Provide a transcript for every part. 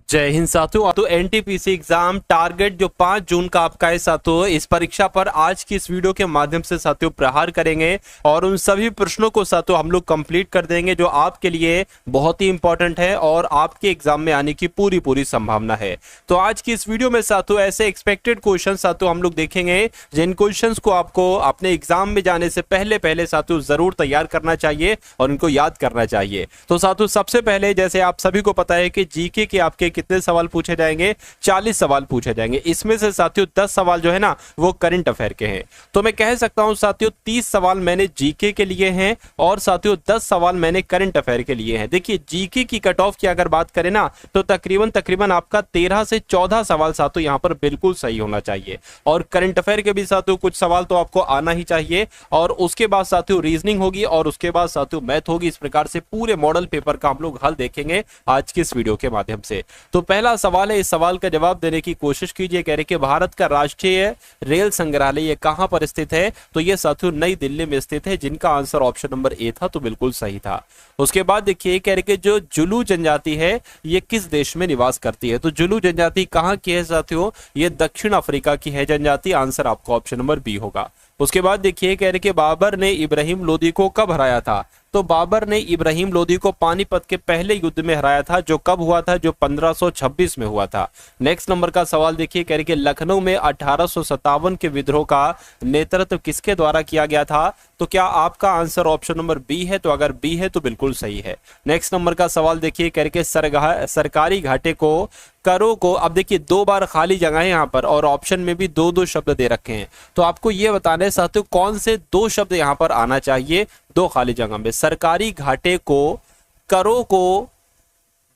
जय हिंद साथियों। तो एनटीपीसी एग्जाम टारगेट जो 5 जून का आपका है साथियों, इस परीक्षा पर आज की इस वीडियो के माध्यम से साथियों प्रहार करेंगे और उन सभी प्रश्नों को साथियों हम लोग कंप्लीट कर देंगे जो आपके लिए बहुत ही इंपॉर्टेंट है और आपके एग्जाम में आने की पूरी संभावना है। तो आज की इस वीडियो में साथियों ऐसे एक्सपेक्टेड क्वेश्चन साथियों हम लोग देखेंगे जिन क्वेश्चन को आपको अपने एग्जाम में जाने से पहले साथियों जरूर तैयार करना चाहिए और इनको याद करना चाहिए। तो साथियों सबसे पहले जैसे आप सभी को पता है कि जीके के आपके कितने सवाल पूछे जाएंगे, 40 सवाल पूछे जाएंगे। इसमें से साथियों 10 सवाल जो है ना वो करंट अफेयर के हैं। तो मैं कह सकता हूं साथियों 30 सवाल मैंने जीके के लिए हैं और साथियों 10 सवाल मैंने करंट अफेयर के लिए हैं। देखिए जीके की कट ऑफ की अगर बात करें ना तो तकरीबन आपका 13 से 14 सवाल साथियों यहां पर बिल्कुल सही होना चाहिए और करंट अफेयर के भी साथियों कुछ सवाल तो आपको आना ही चाहिए और उसके बाद साथियों रीजनिंग होगी और उसके बाद साथियों मैथ होगी। इस प्रकार से पूरे मॉडल पेपर का हम लोग हल देखेंगे आज की इस वीडियो के माध्यम से। तो पहला सवाल है, इस सवाल का जवाब देने की कोशिश कीजिए। कह रहे कि भारत का राष्ट्रीय रेल संग्रहालय ये कहां पर स्थित है? तो ये साथियों नई दिल्ली में स्थित है, जिनका आंसर ऑप्शन नंबर ए था, तो बिल्कुल सही था। उसके बाद देखिए कह रहे कि जो जुलू जनजाति है ये किस देश में निवास करती है? तो जुलू जनजाति कहां की है साथियों? ये दक्षिण अफ्रीका की है जनजाति। आंसर आपको ऑप्शन नंबर बी होगा। उसके बाद देखिए कह रहे कि बाबर ने इब्राहिम लोदी को कब हराया था? तो बाबर ने इब्राहिम लोदी को पानीपत के पहले युद्ध में हराया था, जो कब हुआ था? जो 1526 में हुआ था। नेक्स्ट नंबर का सवाल देखिए कह रहे कि लखनऊ में 1857 के विद्रोह का नेतृत्व किसके द्वारा किया गया था? तो क्या आपका आंसर ऑप्शन नंबर बी है? तो अगर बी है तो बिल्कुल सही है। नेक्स्ट नंबर का सवाल देखिए कह रहे कि सरकारी घाटे को करों को, अब देखिए 2 बार खाली जगह है यहाँ पर और ऑप्शन में भी 2 शब्द दे रखे हैं, तो आपको ये बताना है साथियों कौन से 2 शब्द यहाँ पर आना चाहिए 2 खाली जगह में। सरकारी घाटे को करों को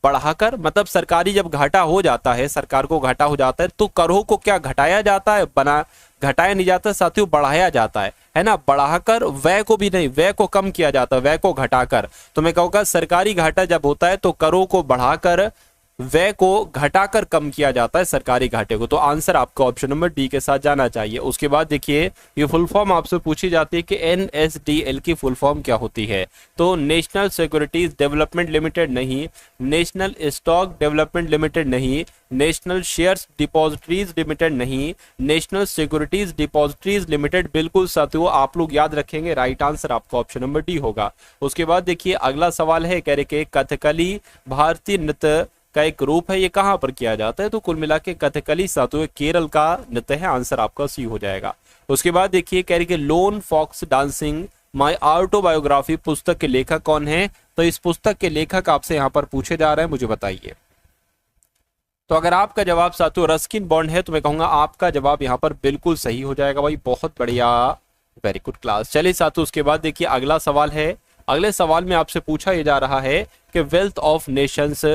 बढ़ाकर, मतलब सरकारी जब घाटा हो जाता है, सरकार को घाटा हो जाता है तो करों को क्या घटाया जाता है? घटाया नहीं जाता साथियों, बढ़ाया जाता है ना। बढ़ाकर व्यय को भी नहीं, व्यय को कम किया जाता है, व्यय को घटाकर। तो मैं कहूँगा सरकारी घाटा जब होता है तो करों को बढ़ाकर व्यय को घटाकर कम किया जाता है सरकारी घाटे को। तो आंसर आपका ऑप्शन नंबर डी के साथ जाना चाहिए। उसके बाद देखिए ये फुल फॉर्म आपसे पूछी जाती है कि NSDL की फुल फॉर्म क्या होती है? तो नेशनल सिक्योरिटीज डेवलपमेंट लिमिटेड नहीं, नेशनल स्टॉक डेवलपमेंट लिमिटेड नहीं, नेशनल शेयर्स डिपॉजिटरीज लिमिटेड नहीं, नेशनल सिक्योरिटीज डिपॉजिटरीज लिमिटेड बिल्कुल साथियों आप लोग याद रखेंगे। राइट आंसर आपका ऑप्शन नंबर डी होगा। उसके बाद देखिए अगला सवाल है, कह रहे कि कथकली भारतीय नृत्य का एक रूप है, ये कहां पर किया जाता है? तो कुल मिला के कथकली साथियों केरल का नृत्य है। आंसर आपका सी हो जाएगा। उसके बाद देखिए कह रही कि lone fox dancing my autobiography पुस्तक के लेखक कौन है? तो इस पुस्तक के लेखक आपसे यहाँ पर पूछे जा रहे हैं, मुझे बताइए। तो अगर आपका जवाब साथियों रस्किन बॉन्ड है तो मैं कहूंगा आपका जवाब यहाँ पर बिल्कुल सही हो जाएगा भाई, बहुत बढ़िया, वेरी गुड क्लास। चलिए साथियों उसके बाद देखिए अगला सवाल है। अगले सवाल में आपसे पूछा ये जा रहा है कि वेल्थ ऑफ नेशंस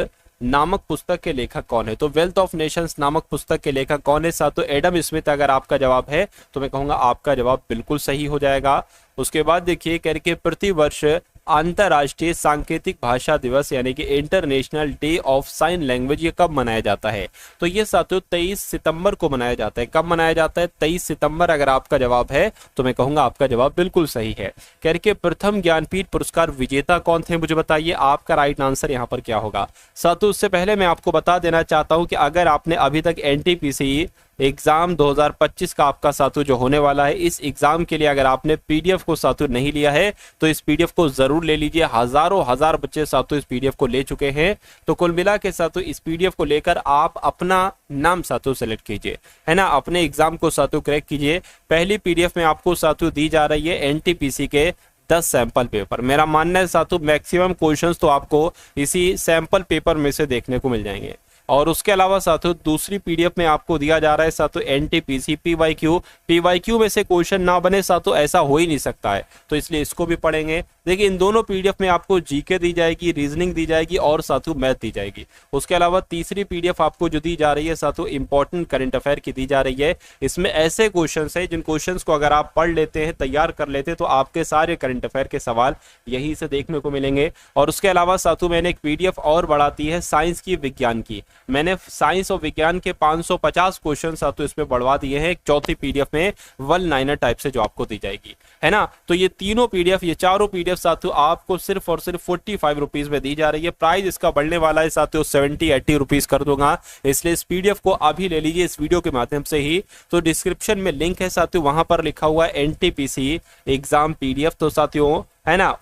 नामक पुस्तक के लेखक कौन है? तो वेल्थ ऑफ नेशंस नामक पुस्तक के लेखक कौन है साथियों? एडम स्मिथ अगर आपका जवाब है तो मैं कहूंगा आपका जवाब बिल्कुल सही हो जाएगा। उसके बाद देखिए कह रहे कि प्रतिवर्ष अंतरराष्ट्रीय सांकेतिक भाषा दिवस यानी कि international day of sine language ये कब मनाया जाता है? तो ये साथियों 23 सितंबर को मनाया जाता है। कब मनाया जाता है? 23 सितंबर अगर आपका जवाब है तो मैं कहूंगा आपका जवाब बिल्कुल सही है। कह रहे कि प्रथम ज्ञानपीठ पुरस्कार विजेता कौन थे? मुझे बताइए आपका राइट आंसर यहाँ पर क्या होगा। साथियों उससे पहले मैं आपको बता देना चाहता हूँ कि अगर आपने अभी तक एनटीपीसी एग्जाम 2025 का आपका साथियों जो होने वाला है, इस एग्जाम के लिए अगर आपने पीडीएफ को साथियों नहीं लिया है तो इस पीडीएफ को जरूर ले लीजिए। हजार बच्चे साथियों इस पीडीएफ को ले चुके हैं। तो कुल मिला के साथियों इस पीडीएफ को लेकर आप अपना नाम साथियों सेलेक्ट कीजिए, है ना, अपने एग्जाम को साथियों क्रैक कीजिए। पहली पीडीएफ में आपको साथियों दी जा रही है एनटीपीसी के 10 सैंपल पेपर। मेरा मानना है साथियों मैक्सिमम क्वेश्चंस तो आपको इसी सैंपल पेपर में से देखने को मिल जाएंगे। और उसके अलावा साथियों दूसरी पीडीएफ में आपको दिया जा रहा है साथियों एनटीपीसी पीवाईक्यू में से क्वेश्चन ना बने साथियों, ऐसा हो ही नहीं सकता है, तो इसलिए इसको भी पढ़ेंगे। देखिए इन दोनों पीडीएफ में आपको जीके दी जाएगी, रीजनिंग दी जाएगी और साथियों मैथ दी जाएगी। उसके अलावा तीसरी पीडीएफ आपको जो दी जा रही है साथियों इंपॉर्टेंट करंट अफेयर की दी जा रही है। इसमें ऐसे क्वेश्चन है जिन क्वेश्चन को अगर आप पढ़ लेते हैं, तैयार कर लेते हैं, तो आपके सारे करंट अफेयर के सवाल यहीं से देखने को मिलेंगे। और उसके अलावा साथियों मैंने एक पीडीएफ और बढ़ाती है साइंस की, विज्ञान की। मैंने साइंस और विज्ञान के 550 क्वेश्चन साथियों इसमें बढ़वा दिए हैं एक चौथी पीडीएफ में 1 लाइनर टाइप से जो आपको दी जाएगी, है ना। तो ये तीनों पीडीएफ, ये चारों पीडीएफ पीडीएफ साथियों आपको सिर्फ और सिर्फ 45 रुपीज में दी जा रही है। प्राइस इसका बढ़ने वाला है साथियों, 70-80 रुपीज कर दूंगा, इसलिए इस पीडीएफ को अभी ले लीजिए इस वीडियो के माध्यम से ही। तो डिस्क्रिप्शन में लिंक है साथियों, वहां पर लिखा हुआ है एनटीपीसी एग्जाम पीडीएफ। तो साथियों है ना,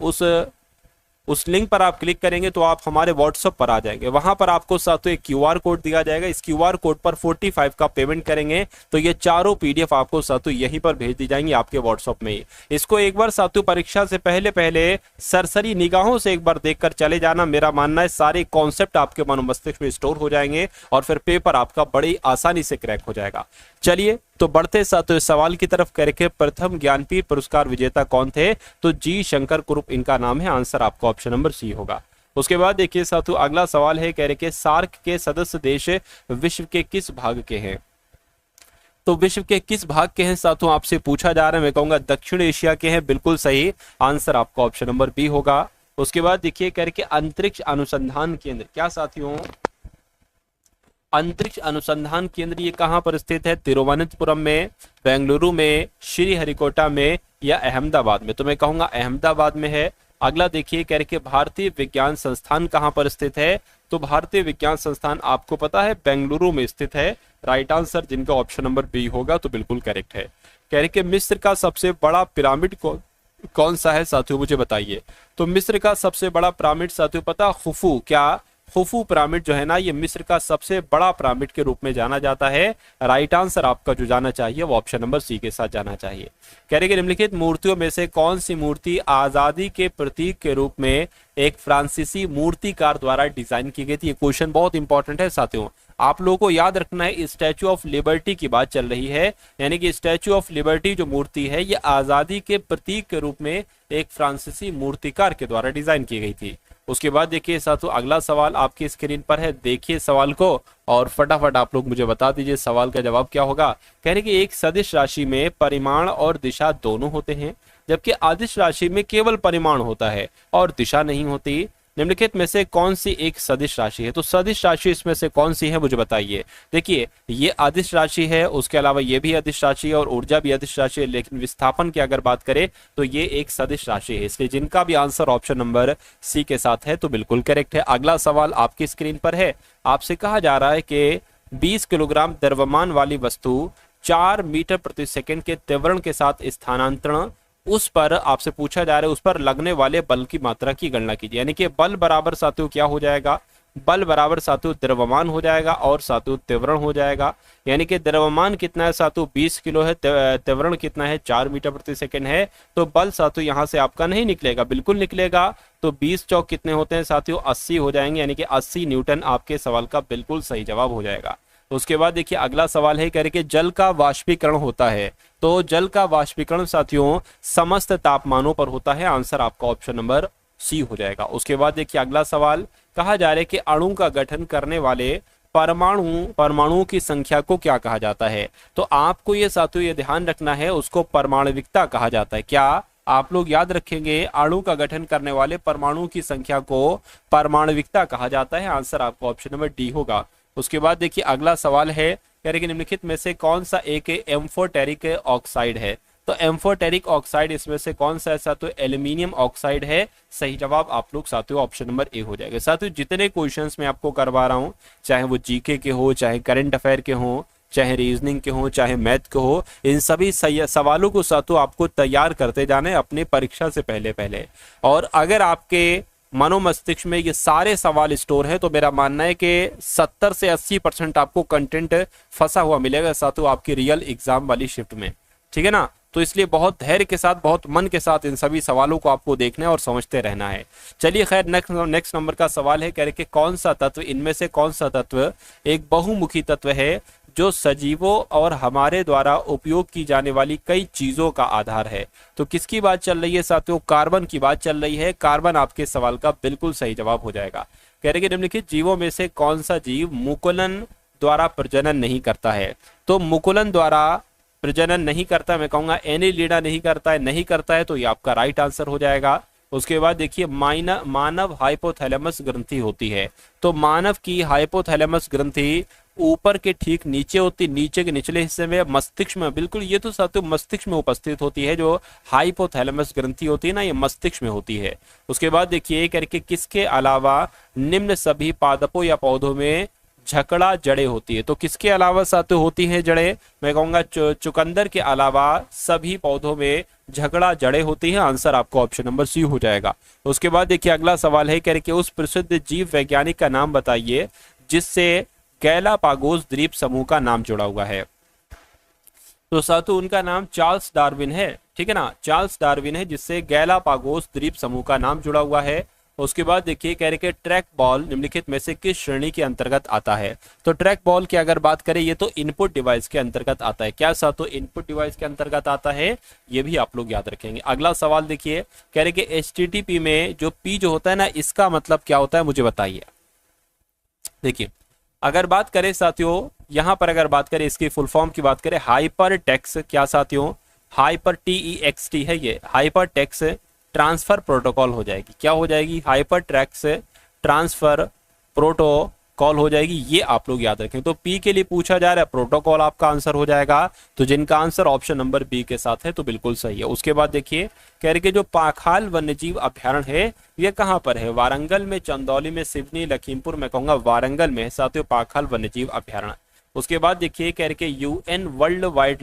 उस लिंक पर आप क्लिक करेंगे तो आप हमारे व्हाट्सएप पर आ जाएंगे। वहां पर आपको साथियों एक क्यूआर कोड दिया जाएगा, इस क्यूआर कोड पर 45 का पेमेंट करेंगे तो ये चारों पीडीएफ आपको साथियों यहीं पर भेज दी जाएंगी आपके व्हाट्सएप में ही। इसको एक बार साथियों परीक्षा से पहले सरसरी निगाहों से एक बार देखकर चले जाना। मेरा मानना है सारे कॉन्सेप्ट आपके मनोमस्तिष्क में स्टोर हो जाएंगे और फिर पेपर आपका बड़ी आसानी से क्रैक हो जाएगा। चलिए तो बढ़ते साथियों सवाल की तरफ। करके प्रथम ज्ञानपीठ पुरस्कार विजेता कौन थे? तो जी शंकर कुरुप इनका नाम है। आंसर आपका ऑप्शन नंबर सी होगा। उसके बाद देखिए साथियों अगला सवाल है, कह रहे कि सार्क के सदस्य देश विश्व के किस भाग के हैं? तो विश्व के किस भाग के हैं साथियों आपसे पूछा जा रहा है। मैं कहूंगा दक्षिण एशिया के हैं, बिल्कुल सही। आंसर आपका ऑप्शन नंबर बी होगा। उसके बाद देखिए कह रहे कि अंतरिक्ष अनुसंधान केंद्र, क्या साथियों अंतरिक्ष अनुसंधान केंद्र ये कहां पर स्थित है? तिरुवनंतपुरम में, बेंगलुरु में, श्रीहरिकोटा में या अहमदाबाद में? तो मैं कहूंगा अहमदाबाद में है। अगला देखिए कह रहे कि भारतीय विज्ञान संस्थान कहां पर स्थित है? तो भारतीय विज्ञान संस्थान आपको पता है बेंगलुरु में स्थित है। राइट आंसर जिनका ऑप्शन नंबर बी होगा तो बिल्कुल करेक्ट है। कह रहे कि मिस्र का सबसे बड़ा पिरामिड कौन सा है साथियों, मुझे बताइए। तो मिस्र का सबसे बड़ा पिरामिड साथियों पता, खुफू, क्या खुफू पिरामिड जो है ना ये मिस्र का सबसे बड़ा पिरामिड के रूप में जाना जाता है। राइट आंसर आपका जो जाना चाहिए वो ऑप्शन नंबर सी के साथ जाना चाहिए। कह रहे कि निम्नलिखित मूर्तियों में से कौन सी मूर्ति आजादी के प्रतीक के रूप में एक फ्रांसीसी मूर्तिकार द्वारा डिजाइन की गई थी? ये क्वेश्चन बहुत इंपॉर्टेंट है साथियों, आप लोगों को याद रखना है। स्टैच्यू ऑफ लिबर्टी की बात चल रही है, यानी कि स्टैच्यू ऑफ लिबर्टी जो मूर्ति है ये आजादी के प्रतीक के रूप में एक फ्रांसीसी मूर्तिकार के द्वारा डिजाइन की गई थी। उसके बाद देखिए साथियों अगला सवाल आपकी स्क्रीन पर है, देखिए सवाल को और फटाफट आप लोग मुझे बता दीजिए सवाल का जवाब क्या होगा। कह रहे कि एक सदिश राशि में परिमाण और दिशा दोनों होते हैं, जबकि अदिश राशि में केवल परिमाण होता है और दिशा नहीं होती। निम्नलिखित में से कौन सी एक सदिश राशि है? तो सदिश राशि इसमें से कौन सी है मुझे बताइए। देखिए ये अदिश राशि है, उसके अलावा ये भी अदिश राशि है और ऊर्जा भी अदिश राशि है, लेकिन विस्थापन की अगर बात करें तो ये एक सदिश राशि है, इसलिए जिनका भी आंसर ऑप्शन नंबर सी के साथ है तो बिल्कुल करेक्ट है। अगला सवाल आपकी स्क्रीन पर है, आपसे कहा जा रहा है कि 20 किलोग्राम द्रव्यमान वाली वस्तु 4 मीटर प्रति सेकंड के त्वरण के साथ स्थानांतरण, उस पर आपसे पूछा जा रहा है उस पर लगने वाले बल की मात्रा की गणना कीजिए। यानी कि बल बराबर साथियों क्या हो जाएगा? बल बराबर साथियों द्रव्यमान हो जाएगा और साथियों त्वरण हो जाएगा। यानी कि द्रव्यमान कितना है साथियों 20 किलो है, त्वरण कितना है 4 मीटर प्रति सेकंड है। तो बल साथियों यहाँ से आपका नहीं निकलेगा, बिल्कुल निकलेगा। तो 20 चौक कितने होते हैं साथियों 80 हो जाएंगे, यानी कि 80 न्यूटन आपके सवाल का बिल्कुल सही जवाब हो जाएगा। उसके बाद देखिए अगला सवाल है, कह रहे कि जल का वाष्पीकरण होता है। तो जल का वाष्पीकरण साथियों समस्त तापमानों पर होता है। आंसर आपका ऑप्शन नंबर सी हो जाएगा। उसके बाद देखिए अगला सवाल, कहा जा रहा है कि अणु का गठन करने वाले परमाणुओं की संख्या को क्या कहा जाता है? तो आपको ये साथियों ये ध्यान रखना है, उसको परमाणविकता कहा जाता है। क्या आप लोग याद रखेंगे? अणु का गठन करने वाले परमाणुओं की संख्या को परमाणविकता कहा जाता है। आंसर आपका ऑप्शन नंबर डी होगा। उसके बाद देखिए अगला सवाल है, कह रहे कि निम्नलिखित में से कौन सा एक एम्फोटेरिक ऑक्साइड है? तो एम्फोटेरिक ऑक्साइड इसमें से कौन सा ऐसा? तो एल्यूमिनियम ऑक्साइड है। सही जवाब आप लोग साथियों ऑप्शन नंबर ए हो जाएगा। साथियों जितने क्वेश्चंस मैं आपको करवा रहा हूं, चाहे वो जीके के हो, चाहे करंट अफेयर के हो, चाहे रीजनिंग के हो, चाहे मैथ के हो, इन सभी सवालों को साथियों आपको तैयार करते जाना है अपने परीक्षा से पहले। और अगर आपके मनोमस्तिष्क में ये सारे सवाल स्टोर है तो मेरा मानना है कि 70 से 80% आपको कंटेंट फंसा हुआ मिलेगा साथियों आपकी रियल एग्जाम वाली शिफ्ट में, ठीक है ना। तो इसलिए बहुत धैर्य के साथ, बहुत मन के साथ इन सभी सवालों को आपको देखना है और समझते रहना है। चलिए खैर नेक्स्ट नंबर का सवाल है, कह रहे कि कौन सा तत्व, इनमें से कौन सा तत्व एक बहुमुखी तत्व है जो सजीवों और हमारे द्वारा उपयोग की जाने वाली कई चीजों का आधार है? तो किसकी बात चल रही है साथियों? कार्बन की बात चल रही है। कार्बन आपके सवाल का बिल्कुल सही जवाब हो जाएगा। कह रहे कि निम्नलिखित जीवों में से कौन सा जीव मुकुलन द्वारा प्रजनन नहीं करता है? तो मुकुलन द्वारा प्रजनन नहीं करता, मैं कहूंगा एनिलिडा नहीं करता है, नहीं करता है, तो ये आपका राइट आंसर हो जाएगा। उसके बाद देखिए मानव हाइपोथैलेमस ग्रंथि होती है। तो मानव की हाइपोथैलेमस ग्रंथि ऊपर के ठीक नीचे होती, नीचे के निचले हिस्से में, मस्तिष्क में, बिल्कुल ये तो साथियों मस्तिष्क में उपस्थित होती है। जो हाइपोथैलेमस ग्रंथि होती है ना, ये मस्तिष्क में होती है। उसके बाद देखिए करके किसके अलावा निम्न सभी पादपों या पौधों में झकड़ा जड़ें होती है। तो किसके अलावा साथियों होती हैं जड़ें? मैं कहूंगा चुकंदर के अलावा सभी पौधों में झगड़ा जड़ें होती हैं। आंसर आपको ऑप्शन नंबर सी हो जाएगा। उसके बाद देखिए अगला सवाल है करके उस प्रसिद्ध जीव वैज्ञानिक का नाम बताइए जिससे गैलापागोस द्वीप समूह का नाम जुड़ा हुआ है। तो साथियों उनका नाम चार्ल्स डार्विन है, ठीक है ना, चार्ल्स डार्विन है जिससे गैलापागोस द्वीप समूह का नाम जुड़ा हुआ है। उसके बाद देखिए कह रहे कि ट्रैक बॉल निम्नलिखित में से किस श्रेणी के अंतर्गत आता है? तो ट्रैक बॉल की अगर बात करें ये तो इनपुट डिवाइस के अंतर्गत आता है। क्या साथियों इनपुट डिवाइस के अंतर्गत आता है? ये भी आप लोग याद रखेंगे। अगला सवाल देखिए कह रहे कि HTTP में जो P जो होता है ना, इसका मतलब क्या होता है मुझे बताइए। देखिए अगर बात करें साथियों, यहां पर अगर बात करें इसकी फुल फॉर्म की बात करें, हाइपर टेक्स्ट, क्या साथियों? हाइपर TEXT है ये, हाइपर टेक्स्ट ट्रांसफर प्रोटोकॉल हो जाएगी। क्या हो जाएगी? हाइपर टेक्स्ट ट्रांसफर प्रोटोकॉल हो जाएगी। ये आप लोग याद रखें। तो पी के लिए पूछा जा रहा है, प्रोटोकॉल आपका आंसर हो जाएगा। तो जिनका आंसर ऑप्शन नंबर बी के साथ है तो बिल्कुल सही है। उसके बाद देखिए कह रहे कि जो पाखाल वन्यजीव अभ्यारण्य है ये कहां पर है? वारंगल में, चंदौली में, सिवनी, लखीमपुर, मैं कहूंगा वारंगल में साथियों पाखाल वन्यजीव अभ्यारण्य। उसके बाद देखिए कह रहे कि UN world wild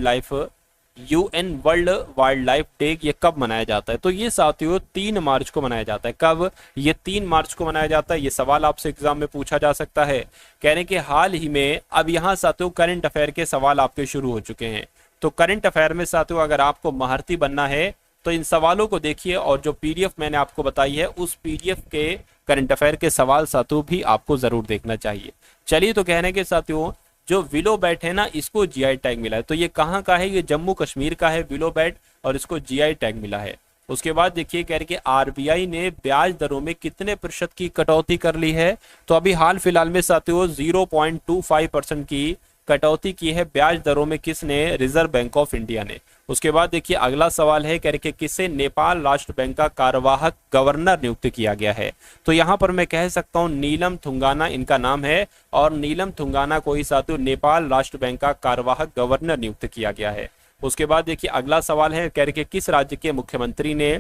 life day ये कब मनाया जाता है? तो ये साथियों 3 मार्च को मनाया जाता है। कब? ये 3 मार्च को मनाया जाता है। ये सवाल आपसे एग्जाम में पूछा जा सकता है। कह रहे हैं कि हाल ही में, अब यहाँ साथियों करंट अफेयर के सवाल आपके शुरू हो चुके हैं। तो करंट अफेयर में साथियों अगर आपको महारथी बनना है तो इन सवालों को देखिए, और जो PDF मैंने आपको बताई है उस PDF के करंट अफेयर के सवाल साथियों भी आपको जरूर देखना चाहिए। चलिए तो कहने के साथियों जो विलो बैट है ना, इसको GI टैग मिला है। तो ये कहाँ का है? ये जम्मू कश्मीर का है विलो बैट, और इसको GI टैग मिला है। उसके बाद देखिए कह रहे कि RBI ने ब्याज दरों में कितने प्रतिशत की कटौती कर ली है? तो अभी हाल फिलहाल में साथियों 0.25% की कटौती की है ब्याज दरों में। किसने? रिजर्व बैंक ऑफ इंडिया ने। उसके बाद देखिए अगला सवाल है कह रहे कि किसे नेपाल राष्ट्र बैंक का कार्यवाहक गवर्नर नियुक्त किया गया है? तो यहां पर मैं कह सकता हूं नीलम थुंगाना इनका नाम है, और नीलम थुंगाना को ही साथियों नेपाल राष्ट्र बैंक का कार्यवाहक गवर्नर नियुक्त किया गया है। उसके बाद देखिए अगला सवाल है कह रहे कि किस राज्य के मुख्यमंत्री ने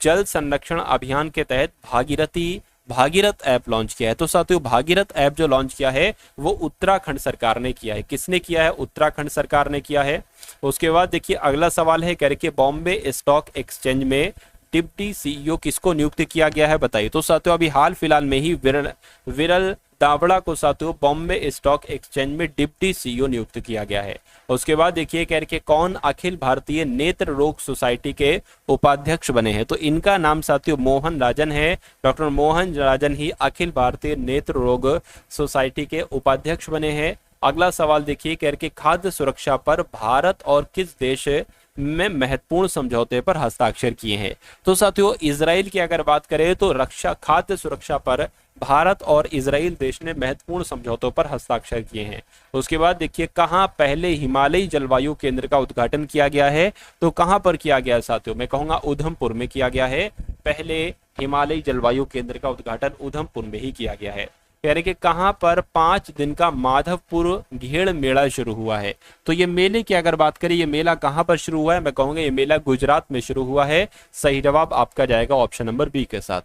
जल संरक्षण अभियान के तहत भागीरथ ऐप लॉन्च किया है? तो साथियों भागीरथ ऐप जो लॉन्च किया है वो उत्तराखंड सरकार ने किया है। किसने किया है? उत्तराखंड सरकार ने किया है। उसके बाद देखिए अगला सवाल है कह रहे कि बॉम्बे स्टॉक एक्सचेंज में डिप्टी CEO किसको नियुक्त किया गया है? बताइए। तो साथियों अभी हाल फिलहाल में ही विरल दावड़ा को साथियों बॉम्बे स्टॉक एक्सचेंज में डिप्टी CEO नियुक्त किया गया है। उसके बाद देखिए कह रहे कि कौन अखिल भारतीय नेत्र रोग सोसाइटी के उपाध्यक्ष बने हैं? तो इनका नाम साथियों मोहन राजन है। डॉक्टर मोहन राजन ही अखिल भारतीय नेत्र रोग सोसाइटी के उपाध्यक्ष बने हैं। अगला सवाल देखिए कह रहे कि खाद्य सुरक्षा पर भारत और किस देश में महत्वपूर्ण समझौते पर हस्ताक्षर किए हैं? तो साथियों इजराइल की अगर बात करें तो खाद्य सुरक्षा पर भारत और इजराइल देश ने महत्वपूर्ण समझौतों पर हस्ताक्षर किए हैं। उसके बाद देखिए कहां पहले हिमालयी जलवायु केंद्र का उद्घाटन किया गया है? तो कहां पर किया गया है साथियों? मैं कहूंगा उधमपुर में किया गया है। पहले हिमालयी जलवायु केंद्र का उद्घाटन उधमपुर में ही किया गया है। कह रहे कि कहां पर 5 दिन का माधवपुर घेड़ मेला शुरू हुआ है? तो ये मेले की अगर बात करें, ये मेला कहां पर शुरू हुआ है? मैं कहूंगा ये मेला गुजरात में शुरू हुआ है। सही जवाब आपका जाएगा ऑप्शन नंबर बी के साथ।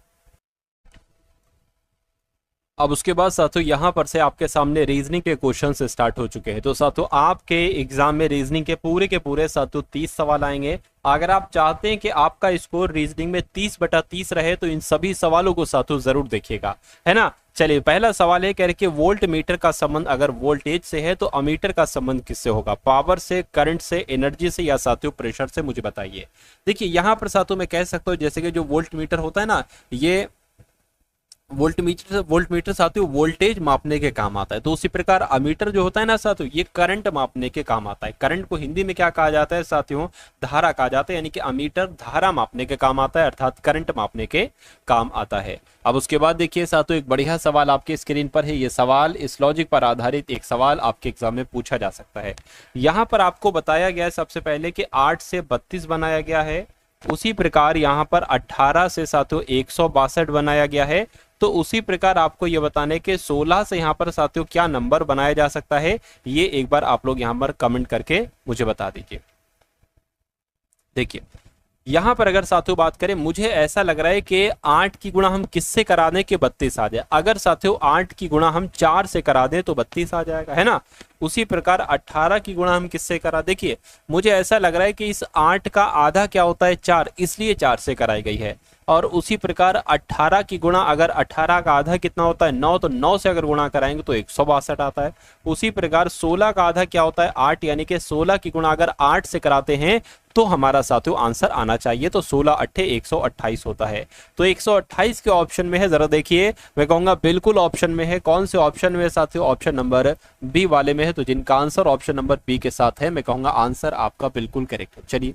अब उसके बाद साथियों यहाँ पर से आपके सामने रीजनिंग के क्वेश्चन से स्टार्ट हो चुके हैं। तो साथियों आपके एग्जाम में रीजनिंग के पूरे साथियों 30 सवाल आएंगे। अगर आप चाहते हैं कि आपका स्कोर रीजनिंग में 30/30 रहे तो इन सभी सवालों को साथियों जरूर देखिएगा, है ना। चलिए पहला सवाल है कह रहे कि वोल्ट मीटर का संबंध अगर वोल्टेज से है तो अमीटर का संबंध किससे होगा? पावर से, करंट से, एनर्जी से, या साथियों प्रेशर से? मुझे बताइए। देखिए यहाँ पर साथियों मैं कह सकता हूँ जैसे कि जो वोल्ट मीटर होता है ना, ये वोल्ट मीटर साथियों वोल्टेज मापने के काम आता है। तो उसी प्रकार अमीटर जो होता है ना साथियों, ये करंट मापने के काम आता है। करंट को हिंदी में क्या कहा जाता है साथियों? धारा कहा जाता है। यानी कि अमीटर धारा मापने के काम आता है, अर्थात करंट मापने के काम आता है। अब उसके बाद देखिए साथियों एक बढ़िया सवाल आपके स्क्रीन पर है। ये सवाल इस लॉजिक पर आधारित एक सवाल आपके एग्जाम में पूछा जा सकता है। यहाँ पर आपको बताया गया है सबसे पहले कि 8 से 32 बनाया गया है, उसी प्रकार यहाँ पर 18 से साथियों 162 बनाया गया है। तो उसी प्रकार आपको ये बताने के 16 से यहाँ पर साथियों क्या नंबर बनाया जा सकता है, ये एक बार आप लोग यहाँ पर कमेंट करके मुझे बता दीजिए। देखिए यहां पर अगर साथियों बात करें, मुझे ऐसा लग रहा है कि 8 की गुणा हम किससे करा दें कि 32 आ जाए। अगर साथियों 8 की गुणा हम 4 से करा दें तो 32 आ जाएगा, है ना। उसी प्रकार 18 की गुणा हम किससे करा, देखिए मुझे ऐसा लग रहा है कि इस 8 का आधा क्या होता है 4, इसलिए 4 से कराई गई है। और उसी प्रकार 18 की गुणा, अगर 18 का आधा कितना होता है 9, तो 9 से अगर गुणा कराएंगे तो 162 आता है। उसी प्रकार 16 का आधा क्या होता है 8, यानी कि 16 की गुणा अगर 8 से कराते हैं तो हमारा साथियों आंसर आना चाहिए। तो 16 अट्ठे 128 होता है। तो 128 के ऑप्शन में है, जरा देखिए, मैं कहूंगा बिल्कुल ऑप्शन में है। कौन से ऑप्शन में है साथियों, ऑप्शन नंबर बी वाले में है। तो जिनका आंसर ऑप्शन नंबर बी के साथ है, मैं कहूंगा आंसर आपका बिल्कुल करेक्ट है। चलिए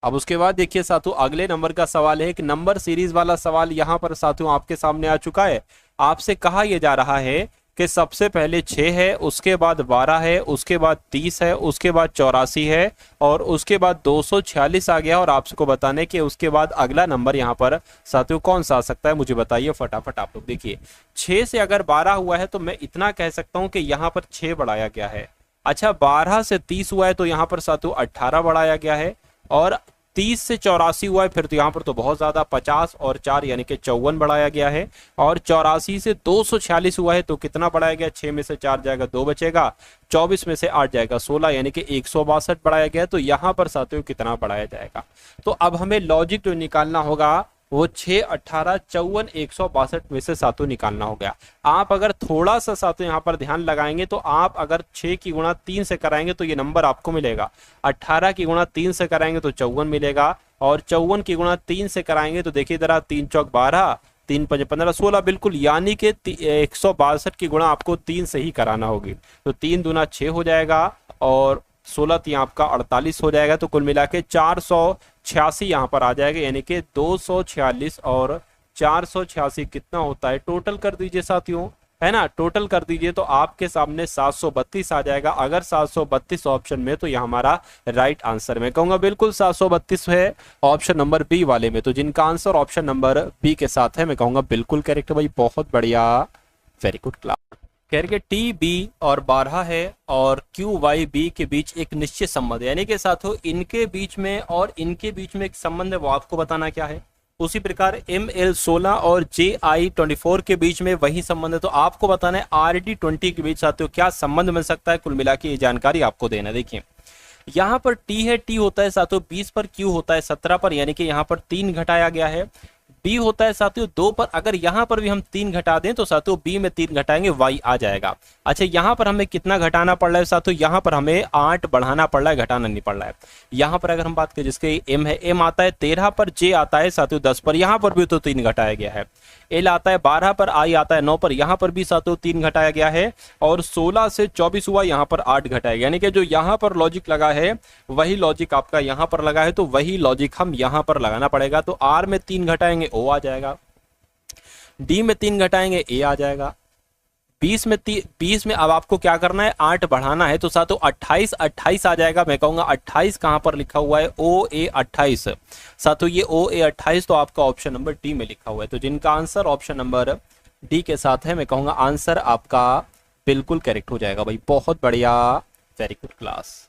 अब उसके बाद देखिए साथियों अगले नंबर का सवाल है। एक नंबर सीरीज वाला सवाल यहां पर साथियों आपके सामने आ चुका है। आपसे कहा यह जा रहा है कि सबसे पहले 6 है, उसके बाद 12 है, उसके बाद 30 है, उसके बाद 84 है और उसके बाद 246 आ गया। और आपको बताने कि उसके बाद अगला नंबर यहाँ पर साथियों कौन सा आ सकता है, मुझे बताइए फटाफट आप लोग। देखिए 6 से अगर 12 हुआ है तो मैं इतना कह सकता हूं कि यहाँ पर 6 बढ़ाया गया है। अच्छा 12 से 30 हुआ है तो यहाँ पर साथियों 18 बढ़ाया गया है। और 30 से 84 हुआ है फिर तो यहाँ पर तो बहुत ज्यादा 50 और 4 यानी कि 54 बढ़ाया गया है। और 84 से 246 हुआ है तो कितना बढ़ाया गया, 6 में से 4 जाएगा 2 बचेगा, 24 में से 8 जाएगा 16 यानी कि 162 बढ़ाया गया है। तो यहाँ पर साथियों कितना बढ़ाया जाएगा। तो अब हमें लॉजिक जो निकालना होगा वो 6, 18, 54, 162 में से साथियों निकालना हो गया। आप अगर थोड़ा सा साथियों यहाँ पर ध्यान लगाएंगे तो आप अगर 6 की गुणा 3 से कराएंगे तो ये नंबर आपको मिलेगा। 18 की गुणा 3 से कराएंगे तो 54 मिलेगा। और 54 की गुणा 3 से कराएंगे तो देखिए जरा 3 चौक 12, 3 5 15 16 बिल्कुल, यानी कि 162 की गुणा आपको 3 से ही कराना होगी। तो 3 दूना 6 हो जाएगा और 16 3 आपका 48 हो जाएगा। तो कुल मिला के 486 यहाँ पर आ जाएगा, यानी कि 246 और 486 कितना होता है, टोटल कर दीजिए साथियों, है ना। टोटल कर दीजिए तो आपके सामने 732 आ जाएगा। अगर 732 ऑप्शन में तो यह हमारा राइट आंसर, मैं कहूंगा बिल्कुल 732 है ऑप्शन नंबर बी वाले में। तो जिनका आंसर ऑप्शन नंबर बी के साथ है, मैं कहूंगा बिल्कुल करेक्ट भाई, बहुत बढ़िया, वेरी गुड क्लास। कह रहे टी बी और 12 है और क्यू वाई बी के बीच एक निश्चित संबंध है, यानी कि साथियों इनके बीच में और इनके बीच में एक संबंध है, वो आपको बताना क्या है। उसी प्रकार एम एल 16 और जे आई 24 के बीच में वही संबंध है, तो आपको बताना है आर डी 20 के बीच साथियों क्या संबंध मिल सकता है। कुल मिला के ये जानकारी आपको देना। देखिए यहाँ पर टी है, टी होता है साथियों 20 पर, क्यू होता है 17 पर, यानी कि यहाँ पर 3 घटाया गया है। बी होता है साथियों 2 पर, अगर यहां पर भी हम 3 घटा दें तो साथियों बी में 3 घटाएंगे वाई आ जाएगा। अच्छा यहां पर हमें कितना घटाना पड़ रहा है साथियों, यहां पर हमें 8 बढ़ाना पड़ रहा है, घटाना नहीं पड़ रहा है। यहां पर अगर हम बात करें जिसके एम है, एम आता है 13 पर, जे आता है साथियों 10 पर, यहां पर भी तो 3 घटाया गया है। एल आता है 12 पर, आई आता है 9 पर, यहां पर भी साथियों 3 घटाया गया है। और 16 से 24 हुआ, यहां पर 8 घटाया गया, यानी कि जो यहां पर लॉजिक लगा है वही लॉजिक आपका यहां पर लगा है, तो वही लॉजिक हम यहां पर लगाना पड़ेगा। तो आर में 3 घटाएंगे ओ आ जाएगा, डी में 3 घटाएंगे ए आ जाएगा, 20 में अब आपको क्या करना है 8 बढ़ाना है, तो साथियों 28 आ जाएगा। मैं कहूंगा 28 कहां पर लिखा हुआ है, ओ ए 28 साथियों, ये ओ ए 28 तो आपका ऑप्शन नंबर डी में लिखा हुआ है। तो जिनका आंसर ऑप्शन नंबर डी के साथ है, मैं कहूंगा आंसर आपका बिल्कुल करेक्ट हो जाएगा भाई, बहुत बढ़िया, वेरी गुड क्लास।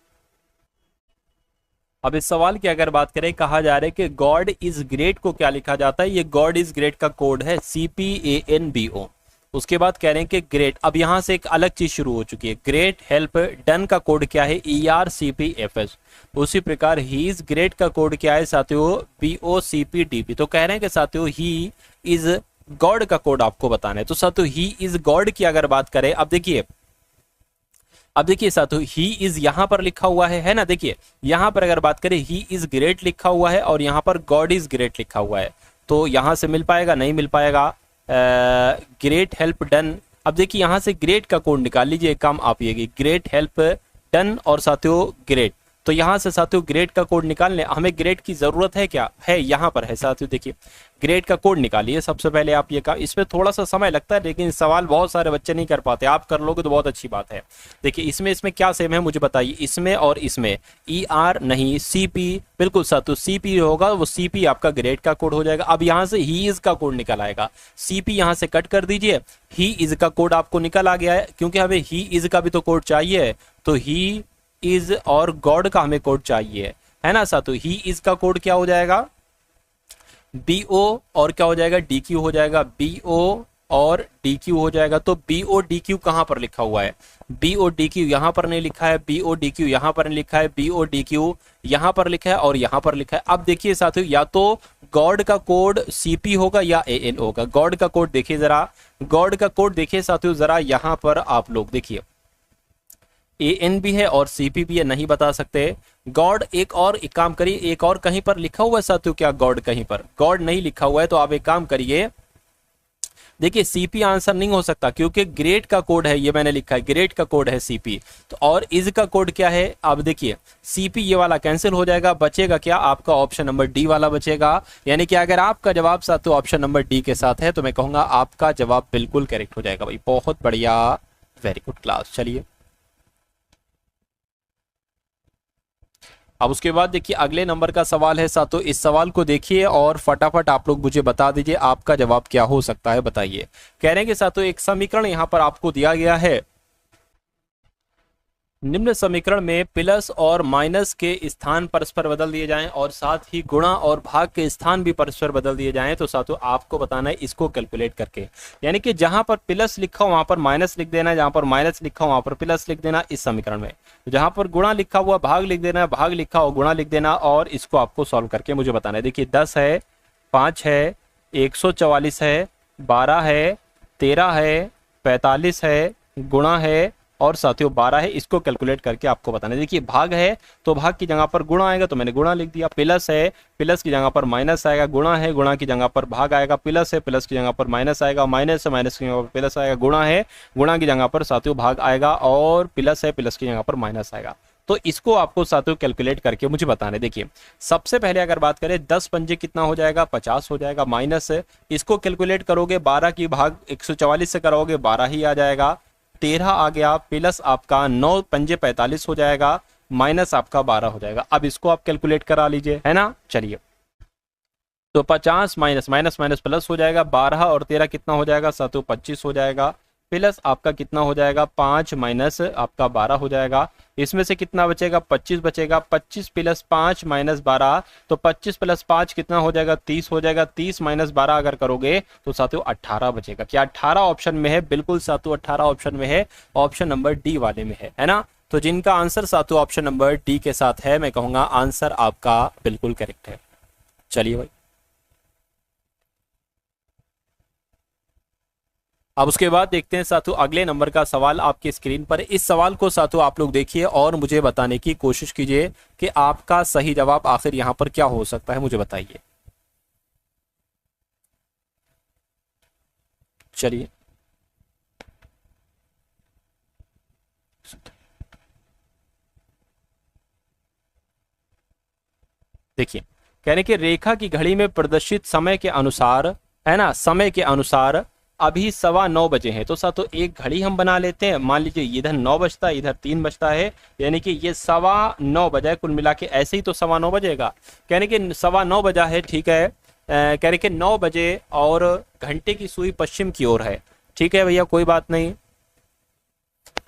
अब इस सवाल की अगर बात करें, कहा जा रहा है कि गॉड इज ग्रेट को क्या लिखा जाता है, ये गॉड इज ग्रेट का कोड है CPANBO। उसके बाद कह रहे हैं कि ग्रेट, अब यहां से एक अलग चीज शुरू हो चुकी है, ग्रेट हेल्प डन का कोड क्या है ERCPFS। उसी प्रकार ही इज ग्रेट का कोड क्या है साथियों BOCPDP। तो कह रहे हैं कि साथियों ही इज गॉड का कोड आपको बताना है। तो साथियों ही इज गॉड की अगर बात करें, अब देखिए साथियों ही इज यहां पर लिखा हुआ है ना। देखिए यहां पर अगर बात करें ही इज ग्रेट लिखा हुआ है और यहां पर गॉड इज ग्रेट लिखा हुआ है, तो यहां से मिल पाएगा, नहीं मिल पाएगा। ग्रेट हेल्प डन, अब देखिए यहां से ग्रेट का कोड निकाल लीजिए, एक काम आप ये ग्रेट हेल्प डन और साथियों ग्रेट, तो यहाँ से साथियों ग्रेड का कोड निकालने, हमें ग्रेड की जरूरत है क्या, है यहाँ पर है साथियों। देखिए ग्रेड का कोड निकालिए सबसे पहले आप ये काम, इसमें थोड़ा सा समय लगता है लेकिन सवाल बहुत सारे बच्चे नहीं कर पाते, आप कर लोगे तो बहुत अच्छी बात है। देखिए इसमें क्या सेम है मुझे बताइए, इसमें और इसमें ER नहीं CP, बिल्कुल साथियों CP होगा, वो CP आपका ग्रेड का कोड हो जाएगा। अब यहाँ से ही इज का कोड निकल आएगा, CP यहाँ से कट कर दीजिए, ही इज का कोड आपको निकल आ गया है, क्योंकि हमें ही इज का भी तो कोड चाहिए, तो ही इज और गॉड का हमें कोड चाहिए, है ना साथियों। ही इज का कोड क्या हो जाएगा, BO और क्या हो जाएगा DQ हो जाएगा, BO और DQ हो जाएगा। तो BO DQ कहां पर लिखा हुआ है, BO DQ यहां पर नहीं लिखा है, BO DQ यहां पर नहीं लिखा है, BO DQ यहां पर लिखा है और यहां पर लिखा है। अब देखिए साथियों या तो गॉड का कोड CP होगा या AN होगा। गॉड का कोड देखिए जरा, गॉड का कोड देखिए साथियों जरा, यहां पर आप लोग देखिए AN भी है और CP भी है, नहीं बता सकते। गॉड एक काम करिए, एक और कहीं पर लिखा हुआ है साथियों क्या, गॉड कहीं पर गॉड नहीं लिखा हुआ है, तो आप एक काम करिए, देखिए CP आंसर नहीं हो सकता क्योंकि ग्रेड का कोड है, ये मैंने लिखा है ग्रेड का कोड है CP। तो और इज का कोड क्या है, अब देखिए CP ये वाला कैंसिल हो जाएगा, बचेगा क्या आपका ऑप्शन नंबर D वाला बचेगा। यानी कि अगर आपका जवाब साथियों ऑप्शन नंबर D के साथ है तो मैं कहूंगा आपका जवाब बिल्कुल करेक्ट हो जाएगा भाई, बहुत बढ़िया, वेरी गुड क्लास। चलिए अब उसके बाद देखिए अगले नंबर का सवाल है साथियों, इस सवाल को देखिए और फटाफट आप लोग मुझे बता दीजिए आपका जवाब क्या हो सकता है, बताइए। कह रहे हैं कि साथियों एक समीकरण यहां पर आपको दिया गया है, निम्न समीकरण में प्लस और माइनस के स्थान परस्पर बदल दिए जाएं और साथ ही गुणा और भाग के स्थान भी परस्पर बदल दिए जाएं, तो साथियों आपको बताना है इसको कैलकुलेट करके। यानी कि जहां पर प्लस लिखा हो वहां पर माइनस लिख देना है, जहां पर माइनस लिखा हो वहां पर प्लस लिख देना इस समीकरण में, जहां पर गुणा लिखा हुआ भाग लिख देना है, भाग लिखा हो गुणा लिख देना, और इसको आपको सॉल्व करके मुझे बताना है। देखिए 10 है, 5 है, 144 है, 12 है, 13 है, 45 है, गुणा है और साथियों 12 है, इसको कैलकुलेट करके आपको बताना है। देखिए भाग है तो भाग की जगह पर गुणा आएगा तो मैंने गुणा लिख दिया, प्लस है प्लस की जगह पर माइनस आएगा, गुणा है गुणा की जगह पर भाग आएगा, प्लस है प्लस की जगह पर माइनस आएगा, माइनस है माइनस की जगह पर प्लस आएगा, गुणा है गुणा की जगह पर साथियों भाग आएगा और प्लस है प्लस की जगह पर माइनस आएगा। तो इसको आपको साथियों कैलकुलेट करके मुझे बताना है। देखिए सबसे पहले अगर बात करें 10 पंजे कितना हो जाएगा, 50 हो जाएगा, माइनस है इसको कैलकुलेट करोगे 12 की भाग 144 से करोगे 12 ही आ जाएगा, 13 आ गया, प्लस आपका 9 पंजे 45 हो जाएगा, माइनस आपका 12 हो जाएगा। अब इसको आप कैलकुलेट करा लीजिए, है ना। चलिए तो 50 माइनस माइनस माइनस प्लस हो जाएगा, 12 और 13 कितना हो जाएगा साथियों 25 हो जाएगा, प्लस आपका कितना हो जाएगा 5 माइनस आपका 12 हो जाएगा, इसमें से कितना बचेगा 25 बचेगा, 25 प्लस 5 माइनस 12, तो 25 प्लस 5 कितना हो जाएगा 30 हो जाएगा, 30 माइनस 12 अगर करोगे तो साथियों 18 बचेगा। क्या 18 ऑप्शन में है, बिल्कुल साथियों 18 ऑप्शन में है, ऑप्शन नंबर D वाले में है ना। तो जिनका आंसर साथियों ऑप्शन नंबर D के साथ है मैं कहूंगा आंसर आपका बिल्कुल करेक्ट है। चलिए भाई अब उसके बाद देखते हैं साथियों अगले नंबर का सवाल आपकी स्क्रीन पर। इस सवाल को साथियों आप लोग देखिए और मुझे बताने की कोशिश कीजिए कि आपका सही जवाब आखिर यहां पर क्या हो सकता है, मुझे बताइए। चलिए देखिए कह रहे कि रेखा की घड़ी में प्रदर्शित समय के अनुसार, है ना, समय के अनुसार अभी 9:15 बजे हैं। तो साथियों एक घड़ी हम बना लेते हैं, मान लीजिए इधर 9 बजता है इधर 3 बजता है, यानी कि ये 9:15 बजा है, कुल मिला के ऐसे ही तो 9:15 बजेगा, कहने कि 9:15 बजा है, ठीक है। कह रहे कि 9 बजे और घंटे की सुई पश्चिम की ओर है, ठीक है भैया कोई बात नहीं।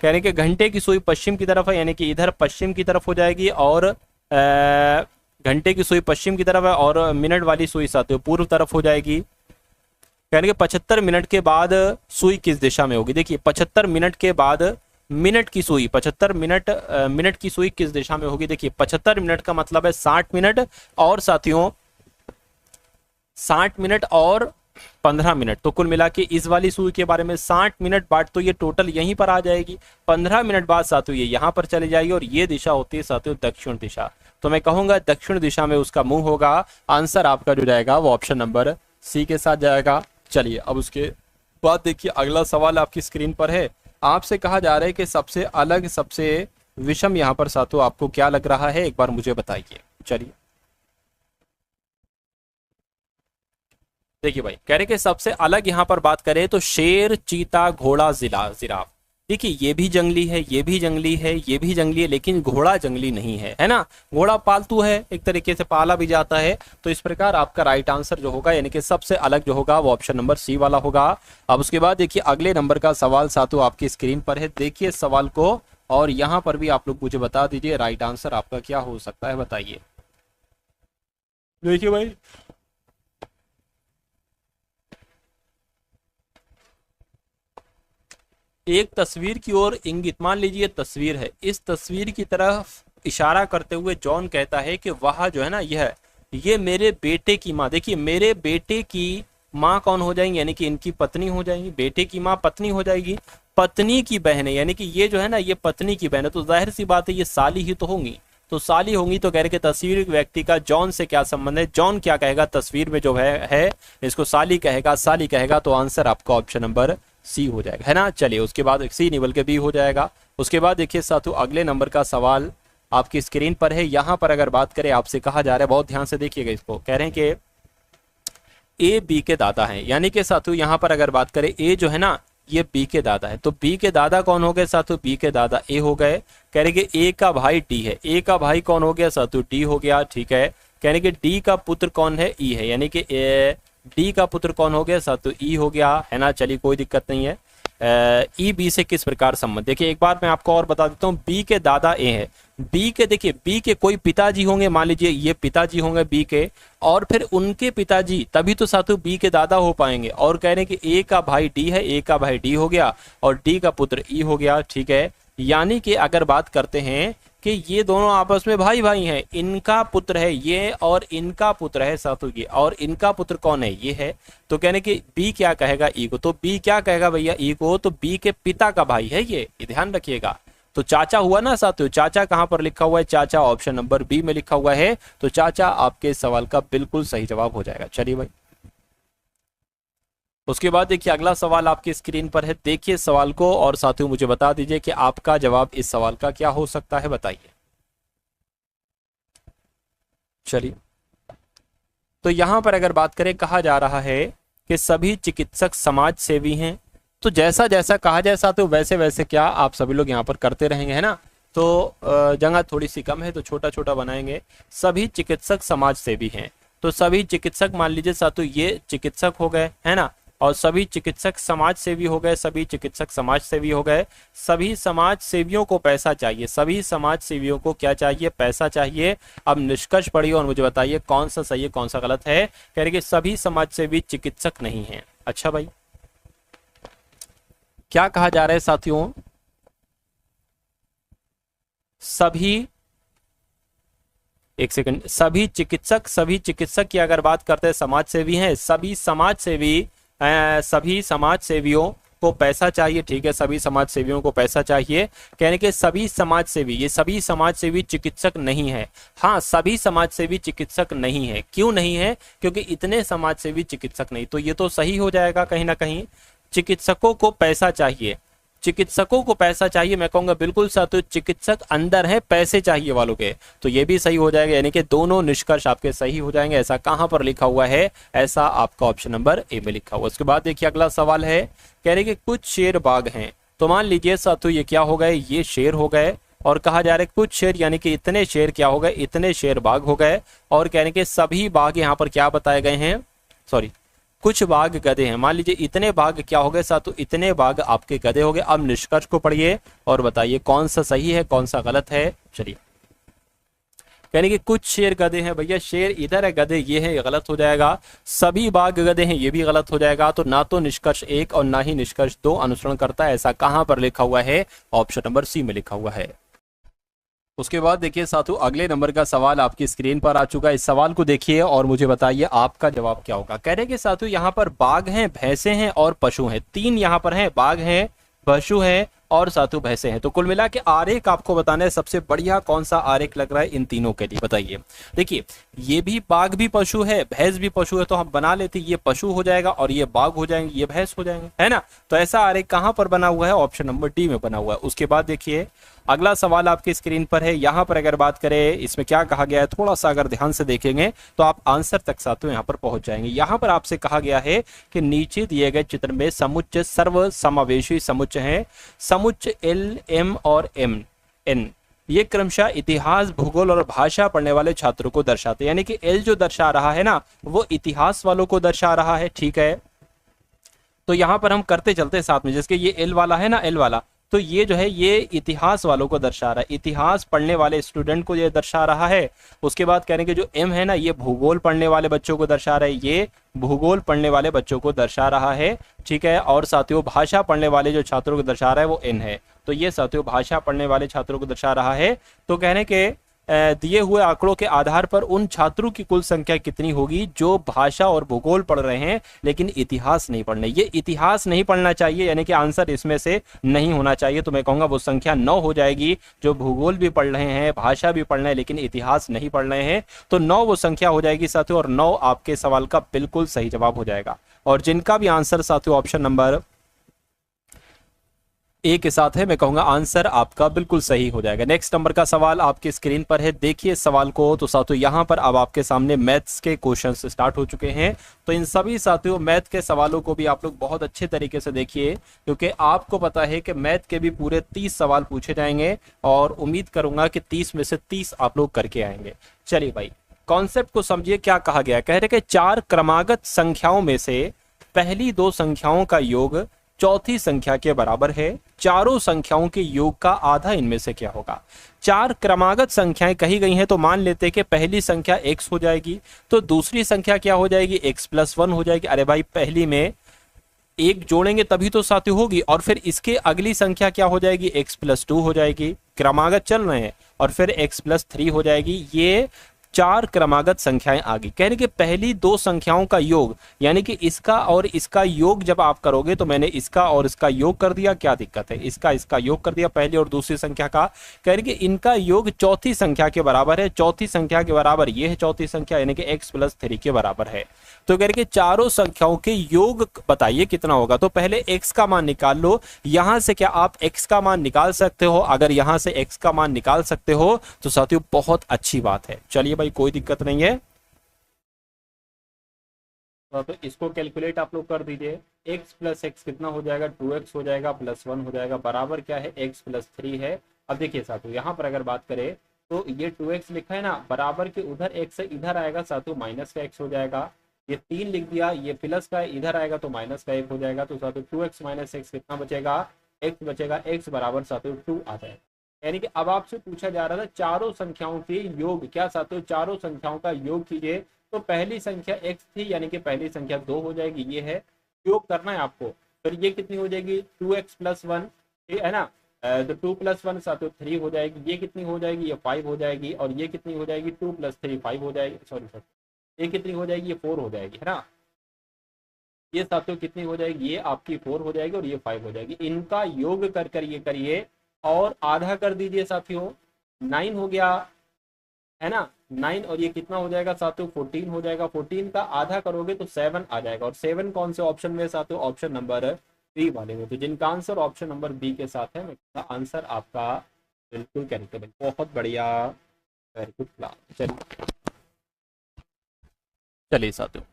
कह रहे कि घंटे की सुई पश्चिम की तरफ है, यानी कि इधर पश्चिम की तरफ हो जाएगी और घंटे की सुई पश्चिम की तरफ है और मिनट वाली सुई साथियों पूर्व तरफ हो जाएगी। कहने के 75 मिनट के बाद सुई किस दिशा में होगी। देखिए 75 मिनट के बाद मिनट की सुई, 75 मिनट की सुई किस दिशा में होगी। देखिए 75 मिनट का मतलब है 60 मिनट और साथियों 60 मिनट और 15 मिनट, तो कुल मिला के इस वाली सुई के बारे में 60 मिनट बाद तो ये टोटल यहीं पर आ जाएगी, 15 मिनट बाद साथियों ये यहाँ पर चली जाएगी और ये दिशा होती है साथियों दक्षिण दिशा। तो मैं कहूंगा दक्षिण दिशा में उसका मुंह होगा, आंसर आपका जो जाएगा वो ऑप्शन नंबर C के साथ जाएगा। चलिए अब उसके बाद देखिए अगला सवाल आपकी स्क्रीन पर है, आपसे कहा जा रहा है कि सबसे अलग सबसे विषम यहाँ पर साथियों आपको क्या लग रहा है, एक बार मुझे बताइए। चलिए देखिए भाई, कह रहे कि सबसे अलग यहाँ पर बात करें तो शेर, चीता, घोड़ा, जिराफ। देखिए ये भी जंगली है, ये भी जंगली है, ये भी जंगली है, लेकिन घोड़ा जंगली नहीं है ना। घोड़ा पालतू है, एक तरीके से पाला भी जाता है। तो इस प्रकार आपका राइट आंसर जो होगा यानी कि सबसे अलग जो होगा वो ऑप्शन नंबर सी वाला होगा। अब उसके बाद देखिए अगले नंबर का सवाल साथियों आपकी स्क्रीन पर है, देखिए सवाल को, और यहाँ पर भी आप लोग मुझे बता दीजिए राइट आंसर आपका क्या हो सकता है, बताइए। देखिए भाई, एक तस्वीर की ओर इंगित, मान लीजिए तस्वीर है, इस तस्वीर की तरफ इशारा करते हुए जॉन कहता है कि वह जो है ना, ये मेरे बेटे की माँ। देखिए मेरे बेटे की माँ कौन हो जाएंगी, यानी कि इनकी पत्नी हो जाएंगी। बेटे की माँ पत्नी हो जाएगी, पत्नी की बहन है, यानी कि ये जो है ना ये पत्नी की बहन है, तो जाहिर सी बात है ये साली ही तो होंगी। तो साली होंगी, तो कह रहे कि तस्वीर व्यक्ति का जॉन से क्या संबंध है, जॉन क्या कहेगा, तस्वीर में जो है इसको साली कहेगा, साली कहेगा, तो आंसर आपका ऑप्शन नंबर सी हो जाएगा, है ना। चलिए उसके बाद सी नहीं बल्कि बी हो जाएगा। उसके बाद देखिए साथियों अगले नंबर का सवाल आपकी स्क्रीन पर है। यहां पर अगर बात करें, आपसे कहा जा रहा है, बहुत ध्यान से देखिएगा इसको, कह रहे हैं कि ए बी के दादा हैं, यानी कि साथियों यहां पर अगर बात करें ए जो है ना ये बी के दादा है, तो बी के दादा कौन हो गए साथियों, बी के दादा ए हो गए। कह रहे कि ए का भाई डी है, ए का भाई कौन हो गया साथियों, डी हो गया, ठीक है। कह रहे कि डी का पुत्र कौन है, ई है, यानी कि डी का पुत्र कौन हो गया साथियों, ई हो गया, है ना। चलिए कोई दिक्कत नहीं है। ई बी से किस प्रकार संबंध, देखिए एक बार मैं आपको और बता देता हूँ, बी के दादा ए है, बी के देखिए बी के कोई पिताजी होंगे, मान लीजिए ये पिताजी होंगे बी के, और फिर उनके पिताजी, तभी तो साथियों बी के दादा हो पाएंगे। और कह रहे हैं कि ए का भाई डी है, ए का भाई डी हो गया, और डी का पुत्र ई हो गया, ठीक है। यानी कि अगर बात करते हैं कि ये दोनों आपस में भाई भाई हैं, इनका पुत्र है ये और इनका पुत्र है साथियों ये, और इनका पुत्र कौन है, ये है। तो कहने कि बी क्या कहेगा ई को, तो बी क्या कहेगा भैया ई को, तो बी के पिता का भाई है ये ध्यान रखिएगा। तो चाचा हुआ ना साथियों, चाचा कहां पर लिखा हुआ है, चाचा ऑप्शन नंबर बी में लिखा हुआ है, तो चाचा आपके सवाल का बिल्कुल सही जवाब हो जाएगा। चलिए भाई उसके बाद देखिए अगला सवाल आपकी स्क्रीन पर है, देखिए सवाल को और साथियों मुझे बता दीजिए कि आपका जवाब इस सवाल का क्या हो सकता है, बताइए। चलिए तो यहां पर अगर बात करें, कहा जा रहा है कि सभी चिकित्सक समाज सेवी हैं, तो जैसा जैसा कहा जाए साथियों वैसे वैसे क्या आप सभी लोग यहाँ पर करते रहेंगे, है ना। तो जगह थोड़ी सी कम है तो छोटा छोटा बनाएंगे। सभी चिकित्सक समाज सेवी हैं, तो सभी चिकित्सक मान लीजिए साथियों ये चिकित्सक हो गए, है ना, और सभी चिकित्सक समाज सेवी हो गए, सभी चिकित्सक समाज सेवी हो गए। सभी समाज सेवियों को पैसा चाहिए, सभी समाज सेवियों को क्या चाहिए, पैसा चाहिए। अब निष्कर्ष पढ़िए और मुझे बताइए कौन सा सही है कौन सा गलत है। कह रहे कि सभी समाज सेवी चिकित्सक नहीं है। अच्छा भाई क्या कहा जा रहा है साथियों, सभी, एक सेकंड, सभी चिकित्सक की अगर बात करते हैं समाज सेवी हैं, सभी समाज सेवियों को पैसा चाहिए, ठीक है, सभी समाज सेवियों को पैसा चाहिए। कहने के सभी समाज सेवी, ये सभी समाज सेवी चिकित्सक नहीं है। हाँ सभी समाज सेवी चिकित्सक नहीं है, क्यों नहीं है, क्योंकि इतने समाज सेवी चिकित्सक नहीं, तो ये तो सही हो जाएगा कहीं ना कहीं। चिकित्सकों को पैसा चाहिए, चिकित्सकों को पैसा चाहिए, मैं कहूंगा बिल्कुल साथियों चिकित्सक अंदर है, पैसे चाहिए वालों के, तो ये भी सही हो जाएगा, यानी कि दोनों निष्कर्ष आपके सही हो जाएंगे। ऐसा कहां पर लिखा हुआ है, ऐसा आपका ऑप्शन नंबर ए में लिखा हुआ। उसके बाद देखिए अगला सवाल है, कह रहे कि कुछ शेर बाघ हैं, तो मान लीजिए साथियों ये क्या हो गए, ये शेर हो गए, और कहा जा रहा है कुछ शेर यानी कि इतने शेर क्या हो गए, इतने शेर बाघ हो गए, और कहने के सभी बाघ यहाँ पर क्या बताए गए हैं, सॉरी कुछ बाघ गधे हैं। मान लीजिए इतने बाघ क्या हो गए साथियों, इतने बाघ आपके गधे हो गए। अब निष्कर्ष को पढ़िए और बताइए कौन सा सही है कौन सा गलत है। चलिए यानी कि कुछ शेर गधे हैं, भैया शेर इधर है, गधे ये है, ये गलत हो जाएगा। सभी बाघ गधे हैं, ये भी गलत हो जाएगा। तो ना तो निष्कर्ष 1 और ना ही निष्कर्ष 2 अनुसरण करता है। ऐसा कहां पर लिखा हुआ है, ऑप्शन नंबर सी में लिखा हुआ है। उसके बाद देखिए साथियों अगले नंबर का सवाल आपकी स्क्रीन पर आ चुका है। इस सवाल को देखिए और मुझे बताइए आपका जवाब क्या होगा। कह रहे कि साथियों यहाँ पर बाघ हैं, भैंसे हैं और पशु हैं, 3 यहाँ पर हैं, बाघ हैं, पशु हैं और साथियों भैंसे हैं। तो कुल मिला के आरेख आपको बताना है सबसे बढ़िया कौन सा आरेख लग रहा है इन तीनों के लिए, बताइए। देखिए ये भी बाघ भी पशु है, भैंस भी पशु है, तो हम बना लेते ये पशु हो जाएगा और ये बाघ हो जाएंगे, ये भैंस हो जाएंगे, है ना। तो ऐसा आरेख कहां पर बना हुआ है, ऑप्शन नंबर डी में बना हुआ है। उसके बाद देखिए अगला सवाल आपकी स्क्रीन पर है। यहां पर अगर बात करें इसमें क्या कहा गया है, थोड़ा सा अगर ध्यान से देखेंगे तो आप आंसर तक साथियों यहां पर पहुंच जाएंगे। यहां पर आपसे कहा गया है कि नीचे दिए गए चित्र में समुच्चय सर्व समावेशी समुच्चय है। समुच्चय एल, एम और एम एन ये क्रमशः इतिहास, भूगोल और भाषा पढ़ने वाले छात्रों को दर्शाते हैं। यानी कि एल जो दर्शा रहा है ना वो इतिहास वालों को दर्शा रहा है, ठीक है। तो यहां पर हम करते चलते साथ में, जैसे ये एल वाला है ना, एल वाला, तो ये जो है ये इतिहास वालों को दर्शा रहा है, इतिहास पढ़ने वाले स्टूडेंट को ये दर्शा रहा है। उसके बाद कह रहे हैं कि जो एम है ना ये भूगोल पढ़ने वाले बच्चों को दर्शा रहा है, ये भूगोल पढ़ने वाले बच्चों को दर्शा रहा है, ठीक है। और साथियों भाषा पढ़ने वाले जो छात्रों को दर्शा रहा है वो एन है। तो ये साथियों भाषा पढ़ने वाले छात्रों को दर्शा रहा है। तो कहने के दिए हुए आंकड़ों के आधार पर उन छात्रों की कुल संख्या कितनी होगी जो भाषा और भूगोल पढ़ रहे हैं लेकिन इतिहास नहीं पढ़ने। ये इतिहास नहीं पढ़ना चाहिए, यानी कि आंसर इसमें से नहीं होना चाहिए। तो मैं कहूंगा वो संख्या 9 हो जाएगी, जो भूगोल भी पढ़ रहे हैं, भाषा भी पढ़ रहे हैं लेकिन इतिहास नहीं पढ़ रहे हैं। तो 9 वो संख्या हो जाएगी साथियों, और 9 आपके सवाल का बिल्कुल सही जवाब हो जाएगा। और जिनका भी आंसर साथियों ऑप्शन नंबर ए के साथ है, मैं कहूंगा आंसर आपका बिल्कुल सही हो जाएगा। नेक्स्ट नंबर का सवाल आपकी स्क्रीन पर है, देखिए सवाल को। तो साथियों यहां पर अब आपके सामने मैथ्स के क्वेश्चंस स्टार्ट हो चुके हैं। तो इन सभी साथियों मैथ के सवालों को भी आप लोग बहुत अच्छे तरीके से देखिए, क्योंकि आपको पता है कि मैथ के भी पूरे 30 सवाल पूछे जाएंगे और उम्मीद करूंगा कि 30 में से 30 आप लोग करके आएंगे। चलिए भाई कॉन्सेप्ट को समझिए, क्या कहा गया। कह रहे कि 4 क्रमागत संख्याओं में से पहली 2 संख्याओं का योग चौथी संख्या के बराबर है। चारों संख्याओं के योग का आधा इनमें से क्या होगा। 4 क्रमागत संख्याएं कही गई हैं, तो मान लेते हैं कि पहली संख्या x हो जाएगी, तो दूसरी संख्या क्या हो जाएगी, x+1 हो जाएगी। अरे भाई पहली में एक जोड़ेंगे तभी तो साथी होगी, और फिर इसके अगली संख्या क्या हो जाएगी, x+2 हो जाएगी। क्रमागत चल रहे हैं, और फिर x+3 हो जाएगी। ये 4 क्रमागत संख्याएं आ गई। कह रहे कि पहली 2 संख्याओं का योग, यानी कि इसका और इसका योग जब आप करोगे, तो मैंने इसका और इसका योग कर दिया, क्या दिक्कत है, इसका योग कर दिया पहली और दूसरी संख्या का। कह रहे कि इनका योग चौथी संख्या के बराबर है। चौथी संख्या के बराबर ये है चौथी संख्या, यानी कि x+3 के बराबर है। तो कह रहे कि चारों संख्याओं के योग बताइए कितना होगा। तो पहले x का मान निकाल लो। यहां से क्या आप x का मान निकाल सकते हो? अगर यहां से x का मान निकाल सकते हो तो साथियों बहुत अच्छी बात है। चलिए भाई कोई दिक्कत नहीं है, तो इसको कैलकुलेट आप लोग कर दीजिए। x+x कितना हो जाएगा, 2x हो जाएगा, +1 हो जाएगा, बराबर क्या है, x+3 है। अब देखिए साथियों यहाँ पर अगर बात करें तो ये 2x लिखा है ना, बराबर के उधर x से इधर आएगा साथियों माइनस का x हो जाएगा। ये 3 लिख दिया, ये प्लस का इधर आएगा तो माइनस का 1 हो जाएगा। तो साथियों 2x - x कितना बचेगा, x बचेगा, x बराबर साथियों 2 आ जाएगा। यानी कि अब आपसे पूछा जा रहा था चारों संख्याओं के योग, क्या साथियों चारों संख्याओं का योग कीजिए। तो पहली संख्या x थी, यानी कि पहली संख्या 2 हो जाएगी, ये है योग करना है आपको। फिर ये कितनी हो जाएगी, 2x+1 है ना, तो 2+1 साथियों 3 हो जाएगी। ये कितनी हो जाएगी, ये 5 हो जाएगी। और ये कितनी हो जाएगी, 2+3 5 हो जाएगी। सॉरी ये कितनी हो जाएगी, ये 4 हो जाएगी, है ना। ये साथियों कितनी हो जाएगी, ये आपकी 4 हो जाएगी और ये 5 हो जाएगी। इनका योग कर ये करिए और आधा कर दीजिए साथियों, 9 हो गया, है ना, 9। और ये कितना हो जाएगा साथियों, 14 हो जाएगा। 14 का आधा करोगे तो 7 आ जाएगा। और 7 कौन से ऑप्शन में साथियों, ऑप्शन नंबर बी वाले में। तो जिनका आंसर ऑप्शन नंबर बी के साथ है, मैं आंसर आपका बिल्कुल करेक्ट है। बहुत बढ़िया, वेरी गुड। चलिए साथियों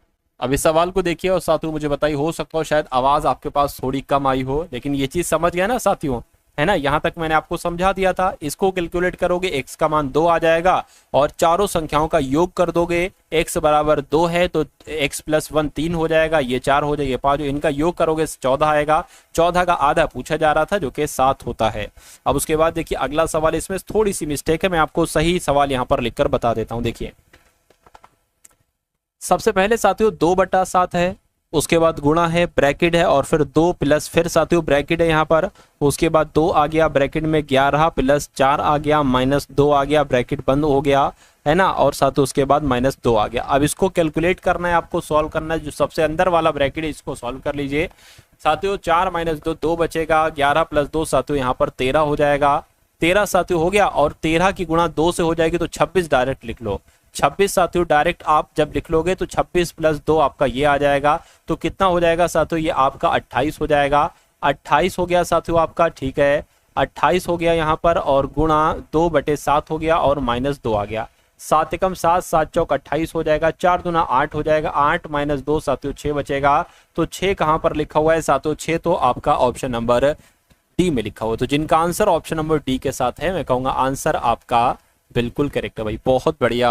अब इस सवाल को देखिए और साथियों मुझे बताइए, हो सकता हो शायद आवाज आपके पास थोड़ी कम आई हो, लेकिन ये चीज समझ गया ना साथियों, है ना। यहां तक मैंने आपको समझा दिया था। इसको कैलकुलेट करोगे x का मान 2 आ जाएगा और चारों संख्याओं का योग कर दोगे। x बराबर 2 है तो x+1 3 हो जाएगा, ये 4 हो जाएगा, 5। इनका योग करोगे 14 आएगा। 14 का आधा पूछा जा रहा था जो कि 7 होता है। अब उसके बाद देखिए अगला सवाल, इसमें थोड़ी सी मिस्टेक है, मैं आपको सही सवाल यहां पर लिखकर बता देता हूं। देखिए सबसे पहले साथियों 2/7 है, उसके बाद गुणा है, ब्रैकेट है, और फिर 2 प्लस फिर साथियों ब्रैकेट है यहाँ पर, उसके बाद 2 आ गया ब्रैकेट में, 11 प्लस 4 आ गया, माइनस 2 आ गया, ब्रैकेट बंद हो गया है ना, और साथियों उसके बाद माइनस 2 आ गया। अब इसको कैलकुलेट करना है, आपको सॉल्व करना है, जो सबसे अंदर वाला ब्रैकेट है इसको सॉल्व कर लीजिए साथियों। 4 माइनस 2 2 बचेगा, 11 प्लस 2 साथियों यहाँ पर 13 हो जाएगा, 13 साथियों हो गया, और 13 की गुणा 2 से हो जाएगी तो 26 डायरेक्ट लिख लो। 26 साथियों डायरेक्ट आप जब लिख लोगे तो 26 प्लस 2 आपका ये आ जाएगा, तो कितना हो जाएगा साथियों, ये आपका 28 हो जाएगा। 28 हो गया साथियों आपका, ठीक है 28 हो गया यहाँ पर, और गुणा 2/7 हो गया, और माइनस 2 आ गया। 7 एकम 7, 7 चौक 28 हो जाएगा, 4 दूना 8 हो जाएगा, 8 माइनस 2 साथियों 6 बचेगा। तो 6 कहाँ पर लिखा हुआ है साथियों, 6 तो आपका ऑप्शन नंबर डी में लिखा हुआ है। तो जिनका आंसर ऑप्शन नंबर डी के साथ है, मैं कहूंगा आंसर आपका बिल्कुल करेक्ट है भाई, बहुत बढ़िया,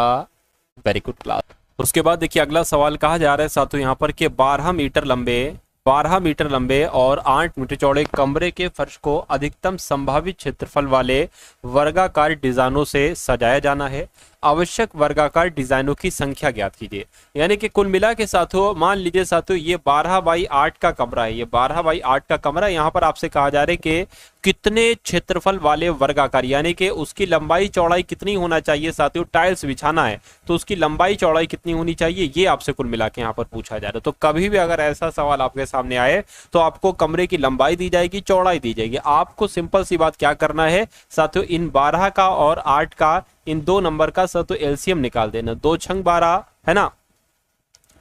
वेरी गुड क्लास। उसके बाद देखिए अगला सवाल कहा जा रहा है साथियों यहाँ पर कि 12 मीटर लंबे और 8 मीटर चौड़े कमरे के फर्श को अधिकतम संभावित क्षेत्रफल वाले वर्गाकार डिजाइनों से सजाया जाना है। आवश्यक वर्गाकार डिजाइनों की संख्या ज्ञात कीजिए। यानी कि कुल मिला के साथियों मान लीजिए साथियों ये 12/8 का कमरा है, ये 12/8 का कमरा है। यहाँ पर आपसे कहा जा रहा है कि कितने क्षेत्रफल वाले वर्गाकार, यानी कि उसकी लंबाई चौड़ाई कितनी होना चाहिए साथियों, टाइल्स बिछाना है तो उसकी लंबाई चौड़ाई कितनी होनी चाहिए, ये आपसे कुल मिला के यहाँ पर पूछा जा रहा है। तो कभी भी अगर ऐसा सवाल आपके सामने आए तो आपको कमरे की लंबाई दी जाएगी, चौड़ाई दी जाएगी। आपको सिंपल सी बात क्या करना है साथियों, इन 12 का और 8 का, इन 2 नंबर का सर तो एलसीएम निकाल देना, 2 छंग 12 है ना,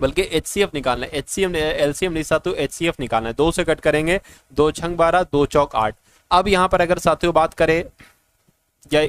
बल्कि एचसीएफ निकालना है, एचसीएम एलसीएम नहीं साथियों, एचसीएफ निकालना है। 2 से कट करेंगे, 2 छंग 12, 2 चौक 8। अब यहां पर अगर साथियों बात करें या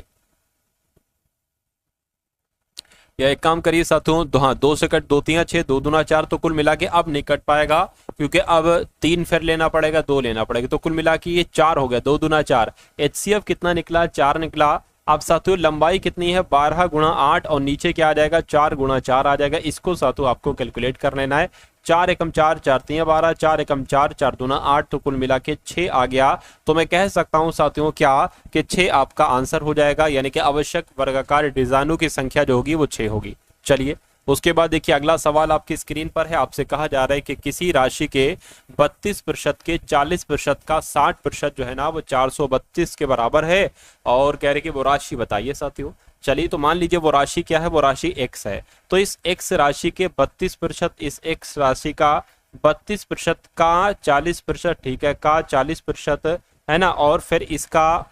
एक काम करिए साथियों, हाँ 2 से कट 2 3 6, 2 दूना 4, तो कुल मिला के अब नहीं कट पाएगा क्योंकि अब 3 फिर लेना पड़ेगा, 2 लेना पड़ेगा, तो कुल मिला के ये 4 हो गया, 2 दूना 4। एचसीएफ कितना निकला, 4 निकला। अब साथियों लंबाई कितनी है, 12 गुणा 8, और नीचे क्या आ जाएगा, 4 गुणा 4 आ जाएगा। इसको साथियों आपको कैलकुलेट कर लेना है। 4 एकम 4, 4 3 12, 4 एकम 4, 4 दूना 8, तो कुल मिला के 6 आ गया। तो मैं कह सकता हूं साथियों क्या कि 6 आपका आंसर हो जाएगा, यानी कि आवश्यक वर्गाकार डिजाइनों की संख्या जो होगी वो 6 होगी। चलिए उसके बाद देखिए अगला सवाल आपकी स्क्रीन पर है। आपसे कहा जा रहा है कि किसी राशि के 32% के 40% का 60% जो है ना वो 432 के बराबर है, और कह रहे कि वो राशि बताइए साथियों। चलिए तो मान लीजिए वो राशि क्या है, वो राशि x है। तो इस x राशि के 32%, इस x राशि का 32% का 40%, ठीक है, का 40% है ना, और फिर इसका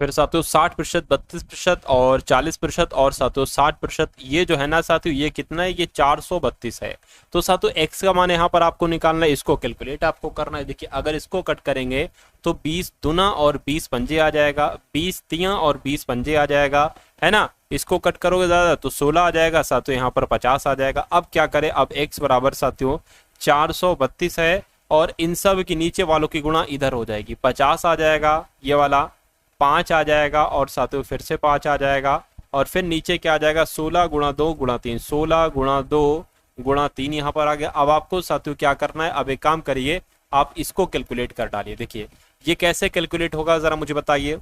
फिर साथियों 60%, 32% और 40% और साथियों 60%, ये जो है ना साथियों ये कितना है, ये 432 है। तो साथियों x का मान यहाँ पर आपको निकालना है, इसको कैलकुलेट आपको करना है। देखिए अगर इसको कट करेंगे तो 20 दुना और 20 पंजे आ जाएगा, 20 तियां और 20 पंजे आ जाएगा, है ना। इसको कट करोगे ज्यादा तो 16 आ जाएगा साथियों, यहाँ पर 50 आ जाएगा। अब क्या करें, अब x बराबर साथियों 432 है, और इन सब की नीचे वालों की गुणा इधर हो जाएगी, 50 आ जाएगा, ये वाला 5 आ जाएगा, और साथियों फिर से 5 आ जाएगा, और फिर नीचे क्या आ जाएगा, 16 गुणा 2 गुणा 3, 16 गुणा 2 गुणा 3 यहाँ पर आ गया। अब आपको साथियों क्या करना है, अब एक काम करिए, आप इसको कैलकुलेट कर डालिए। देखिए ये कैसे कैलकुलेट होगा जरा मुझे बताइए।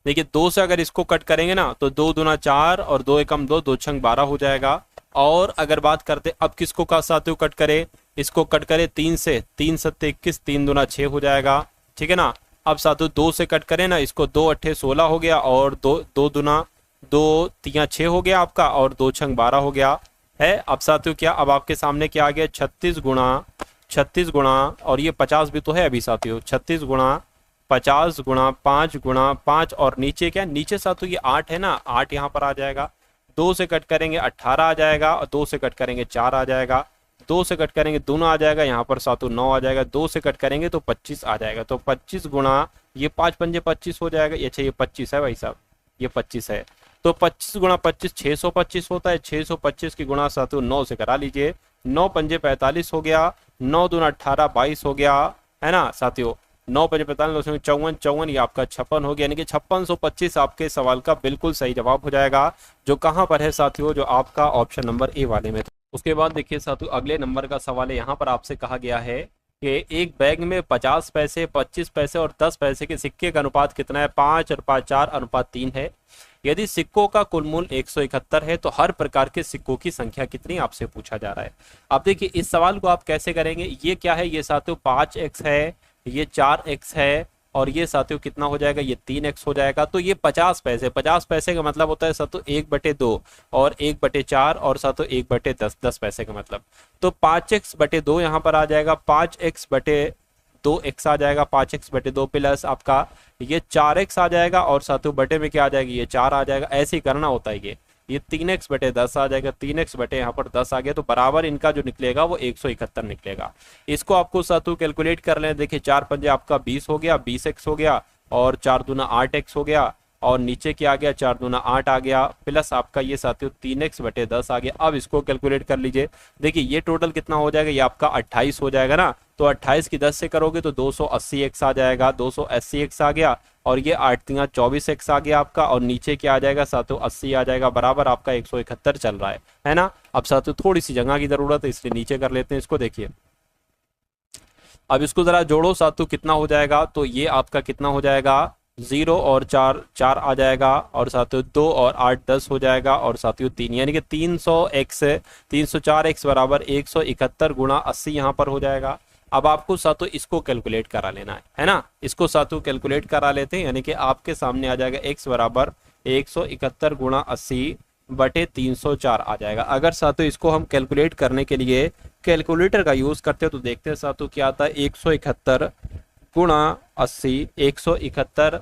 देखिए 2 से अगर इसको कट करेंगे ना तो 2 दूना 4 और 2 एकम 2, 2 छंग 12 हो जाएगा। और अगर बात करते अब किसको का साथियों कट करे, इसको कट करे 3 से, 3 7 21, 3 दूना 6 हो जाएगा, ठीक है ना। अब साथियों 2 से कट करें ना, इसको 2 अट्ठे 16 हो गया, और 2 दूना 2 तियां 6 हो गया आपका, और 2 छंग 12 हो गया है। अब साथियों क्या, अब आपके सामने क्या आ गया, 36 गुणा और ये 50 भी तो है अभी साथियों, 36 गुणा 50 गुणा 5 गुणा 5, और नीचे क्या, नीचे साथियों ये 8 है ना, 8 यहाँ पर आ जाएगा। 2 से कट करेंगे 18 आ जाएगा, और 2 से कट करेंगे 4 आ जाएगा, 2 से कट करेंगे दूना आ जाएगा, यहाँ पर सातों 9 आ जाएगा, 2 से कट करेंगे तो 25 आ जाएगा। तो 25 गुणा ये 5 पंजे 25 हो जाएगा। अच्छा ये 25 है भाई साहब, ये 25 है। तो 25 गुणा 25 625 होता है। 625 की गुणा सातों 9 से करा लीजिए, 9 पंजे 45 हो गया, 9 दूना 18 22 हो गया, है ना साथियों। 9 पंजे 45 54 54, ये आपका 56 हो गया, यानी कि 5625 आपके सवाल का बिल्कुल सही जवाब हो जाएगा, जो कहाँ पर है साथियों, जो आपका ऑप्शन नंबर ए वाले में था। उसके बाद देखिए साथियों अगले नंबर का सवाल है, यहाँ पर आपसे कहा गया है कि एक बैग में 50 पैसे, 25 पैसे और 10 पैसे के सिक्के का अनुपात कितना है? 5:4:3 है। यदि सिक्कों का कुल मूल्य 171 है तो हर प्रकार के सिक्कों की संख्या कितनी, आपसे पूछा जा रहा है। अब देखिए इस सवाल को आप कैसे करेंगे, ये क्या है, ये साथियों 5x है, ये 4x है और ये साथियों कितना हो जाएगा, ये 3x हो जाएगा। तो ये 50 पैसे, 50 पैसे का मतलब होता है साथियों 1/2 और 1/4 और साथियों 1/10, 10 पैसे का मतलब। तो 5x/2 यहाँ पर आ जाएगा, 5x/2x आ जाएगा, 5x/2 प्लस आपका ये 4x आ जाएगा और साथियों बटे में क्या आ जाएगी, ये 4 आ जाएगा। ऐसे ही करना होता है। ये 3x/10 आ जाएगा, 3x बटे यहाँ पर 10 आ गया, तो बराबर इनका जो निकलेगा वो 171 निकलेगा। इसको आपको साथियों कैलकुलेट कर लें। देखिए 4 पंजे आपका 20 हो गया, 20x हो गया और 4 दूना 8x हो गया और नीचे क्या आ गया, 4 दूना 8 आ गया प्लस आपका ये साथियों 3x/10 आ गया। अब इसको कैलकुलेट कर लीजिए। देखिए ये टोटल कितना हो जाएगा, ये आपका 28 हो जाएगा ना। तो 28 की 10 से करोगे तो 280x आ जाएगा, 280x आ गया और ये 8×3 = 24x आ गया आपका और नीचे क्या आ जाएगा साथियों 80 आ जाएगा, बराबर आपका 171 चल रहा है ना। अब साथियों थोड़ी सी जगह की जरूरत है इसलिए नीचे कर लेते हैं इसको। देखिए अब इसको जरा जोड़ो साथियों, कितना हो जाएगा, तो ये आपका कितना हो जाएगा, 0 और 4 4 आ जाएगा और साथियों 2 और 8 10 हो जाएगा और साथियों 3 यानी कि 304x बराबर 171 गुणा 80 यहाँ पर हो जाएगा। अब आपको साथियों इसको कैलकुलेट करा लेना है ना। इसको साथियों कैलकुलेट करा लेते हैं, यानी कि आपके सामने आ जाएगा x बराबर 171 गुणा 80 बटे 304 आ जाएगा। अगर साथियों इसको हम कैलकुलेट करने के लिए कैलकुलेटर का यूज करते हैं तो देखते हैं साथियों क्या आता है, 171 गुणा 80, 171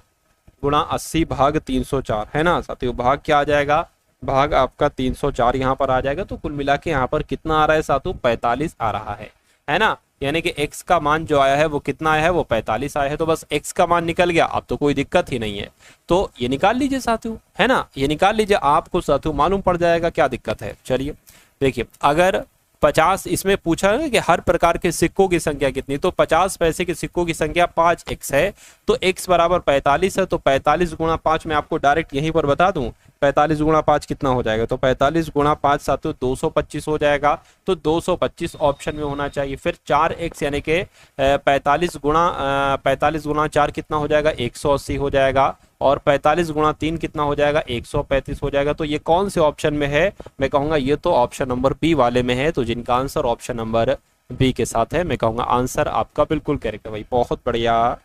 गुणा 80 भाग 304 है ना साथियों। भाग क्या आ जाएगा, भाग आपका 304 यहाँ पर आ जाएगा। तो कुल मिला के यहाँ पर कितना आ रहा है साथियों, 45 आ रहा है ना। यानी कि x का मान जो आया है वो कितना आया है, वो 45 आया है। तो बस x का मान निकल गया, अब तो कोई दिक्कत ही नहीं है। तो ये निकाल लीजिए साथियों, है ना, ये निकाल लीजिए, आपको साथियों मालूम पड़ जाएगा क्या दिक्कत है। चलिए देखिए, अगर 50 इसमें पूछा है कि हर प्रकार के सिक्कों की संख्या कितनी, तो 50 पैसे के सिक्कों की संख्या 5x है तो x बराबर 45 है। तो 45 गुणा 5 मैं आपको डायरेक्ट यहीं पर बता दूं, 45 गुणा 5 कितना हो जाएगा, तो 45 गुणा 5 साथियों 225 हो जाएगा। तो 225 ऑप्शन में होना चाहिए। फिर 4x यानी कि 45 गुणा 4 कितना हो जाएगा, 180 हो जाएगा और 45 गुणा 3 कितना हो जाएगा, 135 हो जाएगा। तो ये कौन से ऑप्शन में है, मैं कहूंगा ये तो ऑप्शन नंबर बी वाले में है। तो जिनका आंसर ऑप्शन नंबर बी के साथ है, मैं कहूंगा आंसर आपका बिल्कुल करेक्ट है भाई, बहुत बढ़िया,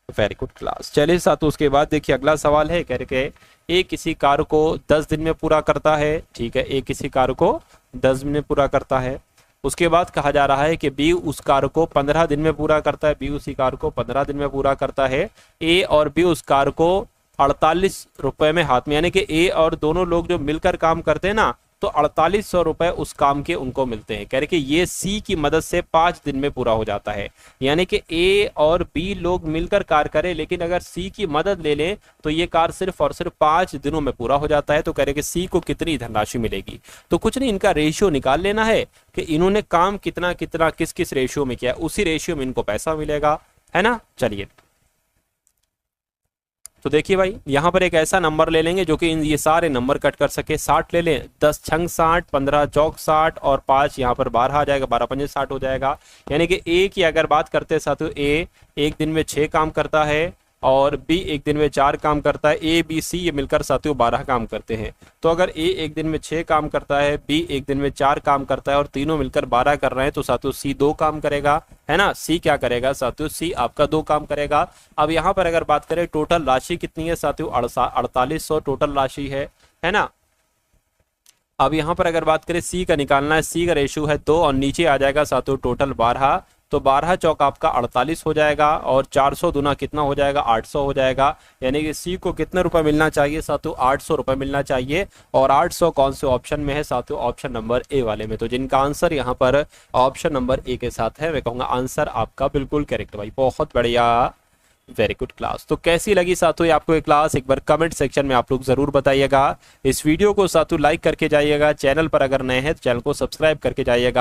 वेरी गुड क्लास। चलिए साथियों उसके बाद देखिए अगला सवाल है, कह रहे ए किसी कार्य को 10 दिन में पूरा करता है, ठीक है, ए किसी कार्य को 10 दिन में पूरा करता है। उसके बाद कहा जा रहा है कि बी उस कार्य को 15 दिन में पूरा करता है, बी उसी कार्य को 15 दिन में पूरा करता है। ए और बी उस कार्य को 48 रुपए में हाथ में, यानी कि ए और दोनों लोग जो मिलकर काम करते हैं ना, तो 4800 रुपए उस काम के उनको मिलते हैं। कह रहे कि ये सी की मदद से 5 दिन में पूरा हो जाता है। यानी कि ए और बी लोग मिलकर कार्य करें, लेकिन अगर सी की मदद ले लें तो ये कार्य सिर्फ और सिर्फ 5 दिनों में पूरा हो जाता है। तो कह रहे कि सी को कितनी धनराशि मिलेगी, तो कुछ नहीं, इनका रेशियो निकाल लेना है कि इन्होंने काम कितना कितना किस किस रेशियो में किया, उसी रेशियो में इनको पैसा मिलेगा, है ना। चलिए तो देखिए भाई, यहां पर एक ऐसा नंबर ले लेंगे जो कि ये सारे नंबर कट कर सके। 60 ले लें, 10 छंग 60, 15 चौक 60 और 5 यहाँ पर 12 आ जाएगा, 12 पंजे 60 हो जाएगा। यानी कि ए की अगर बात करते हैं साथियों, ए एक दिन में 6 काम करता है और बी एक दिन में 4 काम करता है। ए बी सी ये मिलकर साथियों 12 काम करते हैं। तो अगर ए एक दिन में 6 काम करता है, बी एक दिन में 4 काम करता है और तीनों मिलकर 12 कर रहे हैं, तो साथियों सी 2 काम करेगा, है ना। सी क्या करेगा साथियों, सी आपका 2 काम करेगा। अब यहाँ पर अगर बात करें टोटल राशि कितनी है साथियों, 4800 टोटल राशि है ना। अब यहाँ पर अगर बात करें सी का निकालना है, सी का रेशियो है 2 और नीचे आ जाएगा साथियों टोटल 12। तो 12 चौक आपका 48 हो जाएगा और 400 दुना कितना हो जाएगा, 800 हो जाएगा। यानी कि सी को कितने रुपए मिलना चाहिए साथियों, 800 रुपए मिलना चाहिए। और 800 कौन से ऑप्शन में है साथियों, ऑप्शन नंबर ए वाले में। तो जिनका आंसर यहाँ पर ऑप्शन नंबर ए के साथ है, मैं कहूँगा आंसर आपका बिल्कुल करेक्ट भाई, बहुत बढ़िया, वेरी गुड क्लास। तो कैसी लगी साथियों आपको ये क्लास, एक बार कमेंट सेक्शन में आप लोग जरूर बताइएगा। इस वीडियो को साथियों लाइक करके जाइएगा, चैनल पर अगर नए हैं तो चैनल को सब्सक्राइब करके जाइएगा।